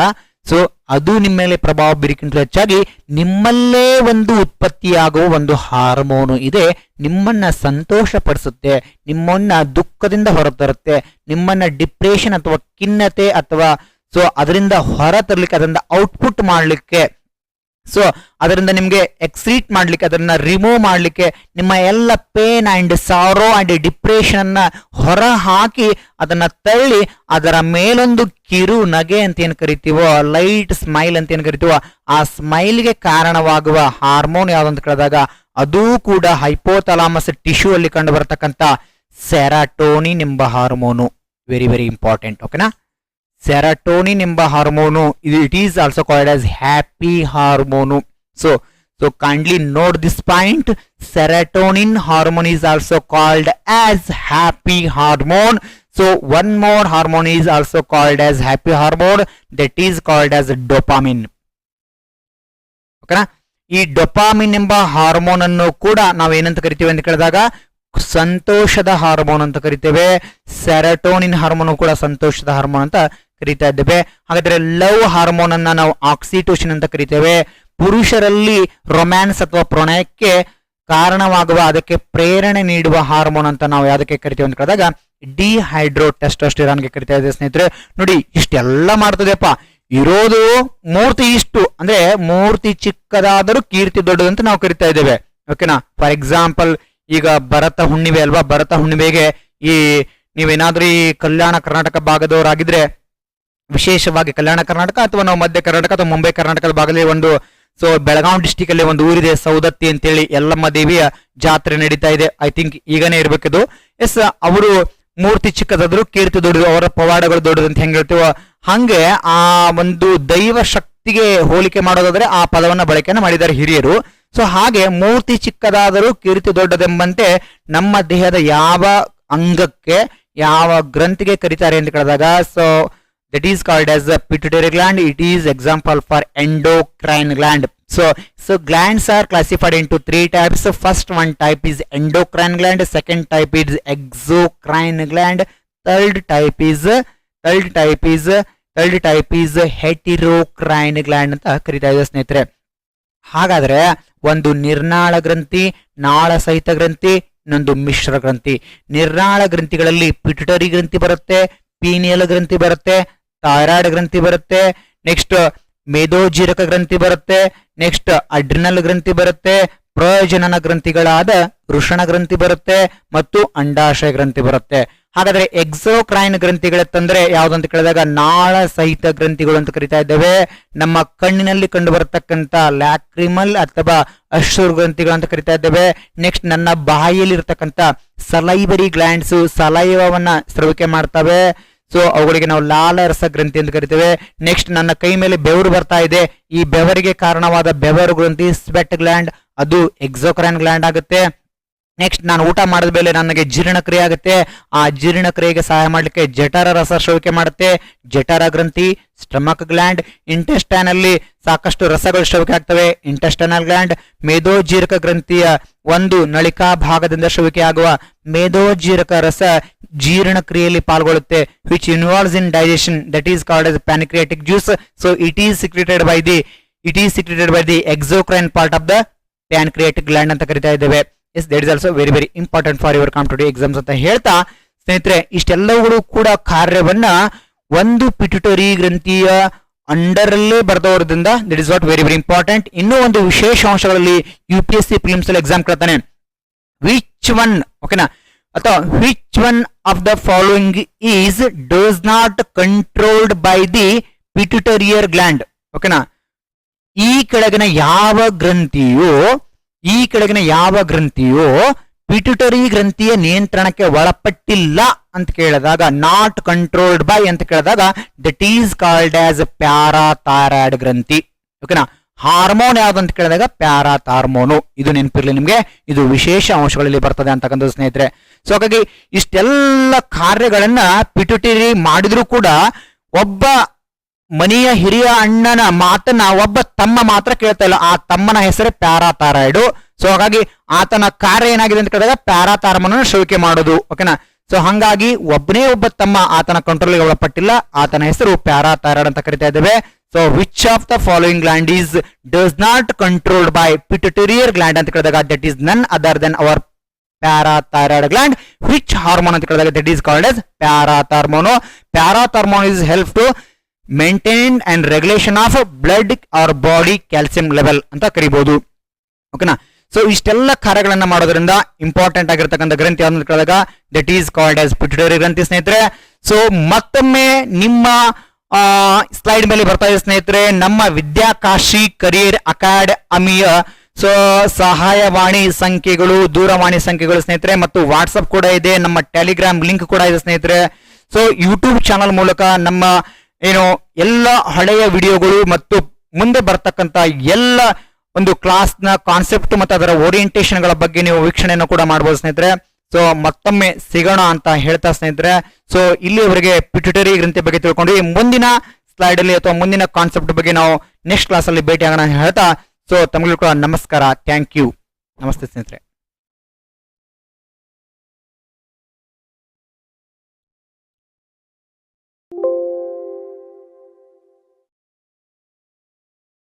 ಸೊ ಅದು ನಿಮ್ಮ ಮೇಲೆ ಪ್ರಭಾವ ಬೀರಿಕ್ಕಿಂತ ಹೆಚ್ಚಾಗಿ ನಿಮ್ಮಲ್ಲೇ ಒಂದು ಉತ್ಪತ್ತಿಯಾಗುವ ಒಂದು ಹಾರ್ಮೋನು ಇದೆ. ನಿಮ್ಮನ್ನ ಸಂತೋಷ ಪಡಿಸುತ್ತೆ, ನಿಮ್ಮನ್ನ ದುಃಖದಿಂದ ಹೊರತರುತ್ತೆ, ನಿಮ್ಮನ್ನ ಡಿಪ್ರೆಷನ್ ಅಥವಾ ಖಿನ್ನತೆ ಅಥವಾ ಸೊ ಅದರಿಂದ ಹೊರ ತರಲಿಕ್ಕೆ, ಅದರಿಂದ ಔಟ್ಪುಟ್ ಮಾಡಲಿಕ್ಕೆ, ಸೊ ಅದರಿಂದ ನಿಮಗೆ ಎಕ್ಸ್ಟ್ರೀಟ್ ಮಾಡ್ಲಿಕ್ಕೆ, ಅದನ್ನ ರಿಮೂವ್ ಮಾಡ್ಲಿಕ್ಕೆ, ನಿಮ್ಮ ಎಲ್ಲ ಪೇನ್ ಅಂಡ್ ಸಾರೋ ಅಂಡ್ ಡಿಪ್ರೆಷನ್ ಅನ್ನ ಹೊರ ಹಾಕಿ ಅದನ್ನ ತಳ್ಳಿ ಅದರ ಮೇಲೊಂದು ಕಿರು ನಗೆ ಅಂತ ಏನ್ ಕರಿತೀವೋ, ಲೈಟ್ ಸ್ಮೈಲ್ ಅಂತ ಏನ್ ಕರಿತೀವೋ, ಆ ಸ್ಮೈಲ್ಗೆ ಕಾರಣವಾಗುವ ಹಾರ್ಮೋನ್ ಯಾವ್ದಂತ ಕೇಳಿದಾಗ ಅದೂ ಕೂಡ ಹೈಪೋಥಾಲಮಸ್ ಟಿಶ್ಯೂ ಅಲ್ಲಿ ಕಂಡು ಬರತಕ್ಕಂತ ಸೆರಾಟೋನಿನ್ ಎಂಬ ಹಾರ್ಮೋನು. Very very important. ಓಕೆನಾ. ಸೆರಾಟೋನಿನ್ ಎಂಬ hormone, it is also called as happy hormone. So kindly note this point. Serotonin hormone is also called as happy hormone. So one more hormone is also called as happy hormone, that is called as dopamine. ಓಕೆನಾ. ಈ ಡೊಪಾಮಿನ್ ಎಂಬ hormone ಅನ್ನು ಕೂಡ ನಾವೇನಂತ ಕರಿತೀವಿ ಅಂತ ಕೇಳಿದಾಗ ಸಂತೋಷದ ಹಾರ್ಮೋನ್ ಅಂತ ಕರಿತೇವೆ. ಸೆರೋಟೋನಿನ್ ಹಾರ್ಮೋನ್ ಕೂಡ ಸಂತೋಷದ ಹಾರ್ಮೋನ್ ಅಂತ ಕರಿತಾ ಇದ್ದೇವೆ. ಹಾಗಾದ್ರೆ ಲವ್ ಹಾರ್ಮೋನ್ ಅನ್ನ ನಾವು ಆಕ್ಸಿಟೋಸಿನ್ ಅಂತ ಕರಿತೇವೆ. ಪುರುಷರಲ್ಲಿ ರೊಮ್ಯಾನ್ಸ್ ಅಥವಾ ಪ್ರಣಯಕ್ಕೆ ಕಾರಣವಾಗುವ, ಅದಕ್ಕೆ ಪ್ರೇರಣೆ ನೀಡುವ ಹಾರ್ಮೋನ್ ಅಂತ ನಾವು ಯಾವ್ದಕ್ಕೆ ಕರಿತೀವಿ ಅಂತ ಕೇಳಿದಾಗ ಡಿಹೈಡ್ರೋ ಟೆಸ್ಟೋಸ್ಟಿರಾನ್ಗೆ ಕರಿತಾ ಇದ್ದೇವೆ ಸ್ನೇಹಿತರೆ. ನೋಡಿ, ಇಷ್ಟೆಲ್ಲ ಮಾಡ್ತದೆಪ್ಪ. ಇರೋದು ಮೂರ್ತಿ ಇಷ್ಟು, ಅಂದ್ರೆ ಮೂರ್ತಿ ಚಿಕ್ಕದಾದರೂ ಕೀರ್ತಿ ದೊಡ್ಡದಂತ ನಾವು ಕರಿತಾ ಇದ್ದೇವೆ. ಓಕೆನಾ. ಫಾರ್ ಎಕ್ಸಾಂಪಲ್, ಈಗ ಭರತ ಹುಣ್ಣಿಮೆ ಅಲ್ವಾ, ಭರತ ಹುಣ್ಣಿಮೆಗೆ ಈ ನೀವೇನಾದ್ರೂ ಈ ಕಲ್ಯಾಣ ಕರ್ನಾಟಕ ಭಾಗದವರಾಗಿದ್ರೆ, ವಿಶೇಷವಾಗಿ ಕಲ್ಯಾಣ ಕರ್ನಾಟಕ ಅಥವಾ ನಾವು ಮಧ್ಯ ಕರ್ನಾಟಕ ಅಥವಾ ಮುಂಬೈ ಕರ್ನಾಟಕದ ಭಾಗದಲ್ಲಿ ಒಂದು ಸೊ ಬೆಳಗಾವಿ ಡಿಸ್ಟಿಕ್ ಅಲ್ಲಿ ಒಂದು ಊರಿದೆ ಸೌದತ್ತಿ ಅಂತೇಳಿ, ಯಲ್ಲಮ್ಮ ದೇವಿಯ ಜಾತ್ರೆ ನಡೀತಾ ಇದೆ. ಐ ಥಿಂಕ್ ಈಗನೇ ಇರ್ಬೇಕಿದು. ಎಸ್, ಅವರು ಮೂರ್ತಿ ಚಿಕ್ಕದಾದ್ರು ಕೀರ್ತಿ ದೊಡ್ಡದು, ಅವರ ಪವಾಡಗಳು ದೊಡ್ಡದು ಅಂತ ಹೆಂಗ್ ಹೇಳ್ತೀವೋ ಹಂಗೆ ಆ ಒಂದು ದೈವ ಶಕ್ತಿಗೆ ಹೋಲಿಕೆ ಮಾಡೋದಾದ್ರೆ ಆ ಪದವನ್ನ ಬಳಕೆಯನ್ನ ಮಾಡಿದ್ದಾರೆ ಹಿರಿಯರು. ಸೊ ಹಾಗೆ ಮೂರ್ತಿ ಚಿಕ್ಕದಾದರೂ ಕೀರ್ತಿ ದೊಡ್ಡದೆಂಬಂತೆ ನಮ್ಮ ದೇಹದ ಯಾವ ಅಂಗಕ್ಕೆ ಯಾವ ಗ್ರಂಥಿಗೆ ಕರೀತಾರೆ ಅಂತ ಕೇಳಿದಾಗ so that is called as the pituitary gland. It is example for endocrine gland. So glands are classified into three types. First one type is endocrine gland, second type is exocrine gland, third type is heterocrine gland ಅಂತ ಕರಿತಾ ಇದೆ ಸ್ನೇಹಿತರೆ. ಹಾಗಾದ್ರೆ ಒಂದು ನಿರ್ನಾಳ ಗ್ರಂಥಿ, ನಾಳ ಸಹಿತ ಗ್ರಂಥಿ, ಇನ್ನೊಂದು ಮಿಶ್ರ ಗ್ರಂಥಿ. ನಿರ್ನಾಳ ಗ್ರಂಥಿಗಳಲ್ಲಿ ಪಿಟ್ಯುಟರಿ ಗ್ರಂಥಿ ಬರುತ್ತೆ, ಪೀನಿಯಲ್ ಗ್ರಂಥಿ ಬರುತ್ತೆ, ಥೈರಾಯ್ಡ್ ಗ್ರಂಥಿ ಬರುತ್ತೆ, ನೆಕ್ಸ್ಟ್ ಮೇದೋಜೀರಕ ಗ್ರಂಥಿ ಬರುತ್ತೆ, ನೆಕ್ಸ್ಟ್ ಅಡ್ರಿನಲ್ ಗ್ರಂಥಿ ಬರುತ್ತೆ, ಪ್ರಜನನ ಗ್ರಂಥಿಗಳಾದ ವೃಷಣ ಗ್ರಂಥಿ ಬರುತ್ತೆ ಮತ್ತು ಅಂಡಾಶಯ ಗ್ರಂಥಿ ಬರುತ್ತೆ. ಹಾಗಾದ್ರೆ ಎಕ್ಸೋಕ್ರೈನ್ ಗ್ರಂಥಿಗಳಂತಂದ್ರೆ ಯಾವ್ದಂತ ಕೇಳಿದಾಗ ನಾಳ ಸಹಿತ ಗ್ರಂಥಿಗಳು ಅಂತ ಕರಿತಾ ಇದ್ದೇವೆ. ನಮ್ಮ ಕಣ್ಣಿನಲ್ಲಿ ಕಂಡು ಬರತಕ್ಕಂತ ಲ್ಯಾಕ್ರಿಮಲ್ ಅಥವಾ ಅಶ್ರು ಗ್ರಂಥಿಗಳು ಅಂತ ಕರಿತಾ ಇದ್ದೇವೆ. ನೆಕ್ಸ್ಟ್ ನನ್ನ ಬಾಯಿಯಲ್ಲಿ ಇರತಕ್ಕಂತ ಸಲೈವರಿ ಗ್ಲ್ಯಾಂಡ್ಸ್ ಸಲೈವವನ್ನ ಸ್ರವಿಕೆ ಮಾಡ್ತವೆ, ಸೊ ಅವುಗಳಿಗೆ ನಾವು ಲಾಲರಸ ಗ್ರಂಥಿ ಅಂತ ಕರಿತೇವೆ. ನೆಕ್ಸ್ಟ್ ನನ್ನ ಕೈ ಮೇಲೆ ಬೆವರು ಬರ್ತಾ ಇದೆ, ಈ ಬೆವರಿಗೆ ಕಾರಣವಾದ ಬೆವರು ಗ್ರಂಥಿ ಸ್ವೆಟ್ ಗ್ಲ್ಯಾಂಡ್, ಅದು ಎಕ್ಸೋಕ್ರೈನ್ ಗ್ಲ್ಯಾಂಡ್ ಆಗುತ್ತೆ. ನೆಕ್ಸ್ಟ್ ನಾನು ಊಟ ಮಾಡಿದ ಮೇಲೆ ನನಗೆ ಜೀರ್ಣಕ್ರಿಯೆ ಆಗುತ್ತೆ, ಆ ಜೀರ್ಣಕ್ರಿಯೆಗೆ ಸಹಾಯ ಮಾಡಲಿಕ್ಕೆ ಜಠರ ರಸ ಶ್ರವಿಕೆ ಮಾಡುತ್ತೆ, ಜಠರ ಗ್ರಂಥಿ, ಸ್ಟಮಕ್ ಗ್ಲ್ಯಾಂಡ್. ಇಂಟೆಸ್ಟೈನ್ ಅಲ್ಲಿ ಸಾಕಷ್ಟು ರಸಗಳು ಶ್ರವಿಕೆ ಆಗ್ತವೆ, ಇಂಟೆಸ್ಟೈನಲ್ ಗ್ಲ್ಯಾಂಡ್. ಮೇದೋಜೀರಕ ಗ್ರಂಥಿಯ ಒಂದು ನಳಿಕಾ ಭಾಗದಿಂದ ಶ್ರವಿಕೆ ಆಗುವ ಮೇದೋಜೀರಕ ರಸ ಜೀರ್ಣಕ್ರಿಯೆಯಲ್ಲಿ ಪಾಲ್ಗೊಳ್ಳುತ್ತೆ, which involves in digestion, that is called as pancreatic juice. So it is secreted by the exocrine part of the pancreatic gland ಅಂತ ಕರಿತಾ ಇದ್ದೇವೆ. Yes, that is also very very important for your competitive exams ಅಂತ ಹೇಳ್ತಾ ಸ್ನೇಹಿತರೆ, ಇಷ್ಟೆಲ್ಲವುಗಳು ಕೂಡ ಕಾರ್ಯವನ್ನ ಒಂದು ಪಿಟ್ಯುಟರಿ ಗ್ರಂಥಿಯ ಅಂಡರಲ್ಲೇ ಬರೆದವರದಿಂದ that is not very very important. ಇನ್ನೂ ಒಂದು ವಿಶೇಷ ಅಂಶಗಳಲ್ಲಿ UPSC ಪ್ರಿಲಿಮ್ಸ್ ಅಲ್ಲಿ ಎಕ್ಸಾಮ್ ಕೇಳ್ತಾನೆ, ವಿಚ್ ಒನ್, ಓಕೆನಾ, ಅಥವಾ which one of the following is does not controlled by the pituitary gland, ಓಕೆನಾ. ಈ ಕೆಳಗಿನ ಯಾವ ಗ್ರಂಥಿಯು ಪಿಟ್ಯುಟರಿ ಗ್ರಂಥಿಯ ನಿಯಂತ್ರಣಕ್ಕೆ ಒಳಪಟ್ಟಿಲ್ಲ ಅಂತ ಕೇಳಿದಾಗ, ನಾಟ್ ಕಂಟ್ರೋಲ್ಡ್ ಬೈ ಅಂತ ಕೇಳಿದಾಗ, that is called as parathyroid ಗ್ರಂಥಿ, ಓಕೆನಾ. ಹಾರ್ಮೋನ್ ಯಾವ್ದು ಅಂತ ಕೇಳಿದಾಗ ಪ್ಯಾರಾಥಾರ್ಮೋನು, ಇದು ನೆನಪಿರ್ಲಿ ನಿಮ್ಗೆ, ಇದು ವಿಶೇಷ ಅಂಶಗಳಲ್ಲಿ ಬರ್ತದೆ ಅಂತಕ್ಕಂಥ ಸ್ನೇಹಿತರೆ. ಸೊ ಹಾಗಾಗಿ ಇಷ್ಟೆಲ್ಲ ಕಾರ್ಯಗಳನ್ನ ಪಿಟ್ಯುಟರಿ ಮಾಡಿದ್ರೂ ಕೂಡ ಒಬ್ಬ ಮನೆಯ ಹಿರಿಯ ಅಣ್ಣನ ಮಾತನ್ನ ಒಬ್ಬ ತಮ್ಮ ಮಾತ್ರ ಕೇಳ್ತಾ ಇಲ್ಲ, ಆ ತಮ್ಮನ ಹೆಸರೇ ಪ್ಯಾರಾಥೈರಾಯ್ಡ್. ಸೊ ಹಾಗಾಗಿ ಆತನ ಕಾರ್ಯ ಏನಾಗಿದೆ ಅಂತ ಕೇಳಿದಾಗ ಪ್ಯಾರಾಥಾರ್ಮೋನ್ ಶ್ರವಿಕೆ ಮಾಡೋದು, ಓಕೆನಾ. ಸೊ ಹಂಗಾಗಿ ಒಬ್ಬ ತಮ್ಮ ಆತನ ಕಂಟ್ರೋಲ್ಗೆ ಒಳಪಟ್ಟಿಲ್ಲ, ಆತನ ಹೆಸರು ಪ್ಯಾರಾಥೈರಾಯ್ಡ್ ಅಂತ ಕರಿತಾ ಇದ್ದೇವೆ. So which of the following gland is does not controlled by pituitary gland ಅಂತ ಕೇಳಿದಾಗ that is none other than our parathyroid gland. Which hormone ಅಂತ ಕೇಳಿದಾಗ that is called as parathormone. Parathormone is help to maintain and regulation of blood or body calcium level ಅಂತ ಕರಿಬಹುದು, ಓಕೆನಾ. So ಇಷ್ಟೆಲ್ಲ ಕಾರ್ಯಗಳನ್ನ ಮಾಡೋದ್ರಿಂದ ಇಂಪಾರ್ಟೆಂಟ್ ಆಗಿರ್ತಕ್ಕಂಥ ಗ್ರಂಥಿ ಯಾವ್ದು ಕೇಳಿದಾಗ that is called as pituitary ಗ್ರಂಥಿ ಸ್ನೇಹಿತರೆ. ಸೊ ಮತ್ತೊಮ್ಮೆ ನಿಮ್ಮ ಸ್ಲೈಡ್ ಮೇಲೆ ಬರ್ತಾ ಇದೆ ಸ್ನೇಹಿತರೆ, ನಮ್ಮ ವಿದ್ಯಾಕಾಶಿ ಕರಿಯರ್ ಅಕಾಡೆಮಿಯ ಸೊ ಸಹಾಯವಾಣಿ ಸಂಖ್ಯೆಗಳು, ದೂರವಾಣಿ ಸಂಖ್ಯೆಗಳು ಸ್ನೇಹಿತರೆ, ಮತ್ತು ವಾಟ್ಸಪ್ ಕೂಡ ಇದೆ, ನಮ್ಮ ಟೆಲಿಗ್ರಾಮ್ ಲಿಂಕ್ ಕೂಡ ಇದೆ ಸ್ನೇಹಿತರೆ. ಸೊ ಯೂಟ್ಯೂಬ್ ಚಾನಲ್ ಮೂಲಕ ನಮ್ಮ ಎಲ್ಲ ಹಳೆಯ ವಿಡಿಯೋಗಳು ಮತ್ತು ಮುಂದೆ ಬರ್ತಕ್ಕಂಥ ಎಲ್ಲ ಒಂದು ಕ್ಲಾಸ್ನ ಕಾನ್ಸೆಪ್ಟ್ ಮತ್ತು ಅದರ ಓರಿಯೆಂಟೇಷನ್ ಗಳ ಬಗ್ಗೆ ನೀವು ವೀಕ್ಷಣೆಯನ್ನು ಕೂಡ ಮಾಡಬಹುದು ಸ್ನೇಹಿತರೆ. ಸೊ ಮತ್ತೊಮ್ಮೆ ಸಿಗೋಣ ಅಂತ ಹೇಳ್ತಾ ಸ್ನೇಹಿತರೆ, ಸೊ ಇಲ್ಲಿಯವರೆಗೆ ಪಿಟ್ಯುಟರಿ ಗ್ರಂಥಿ ಬಗ್ಗೆ ತಿಳ್ಕೊಂಡು ಮುಂದಿನ ಸ್ಲೈಡ್ ಅಲ್ಲಿ ಅಥವಾ ಮುಂದಿನ ಕಾನ್ಸೆಪ್ಟ್ ಬಗ್ಗೆ ನಾವು ನೆಕ್ಸ್ಟ್ ಕ್ಲಾಸ್ ಅಲ್ಲಿ ಭೇಟಿ ಆಗೋಣ ಹೇಳ್ತಾ, ಸೊ ತಮಗೂ ಕೂಡ ನಮಸ್ಕಾರ, ಥ್ಯಾಂಕ್ ಯು, ನಮಸ್ತೆ ಸ್ನೇಹಿತರೆ.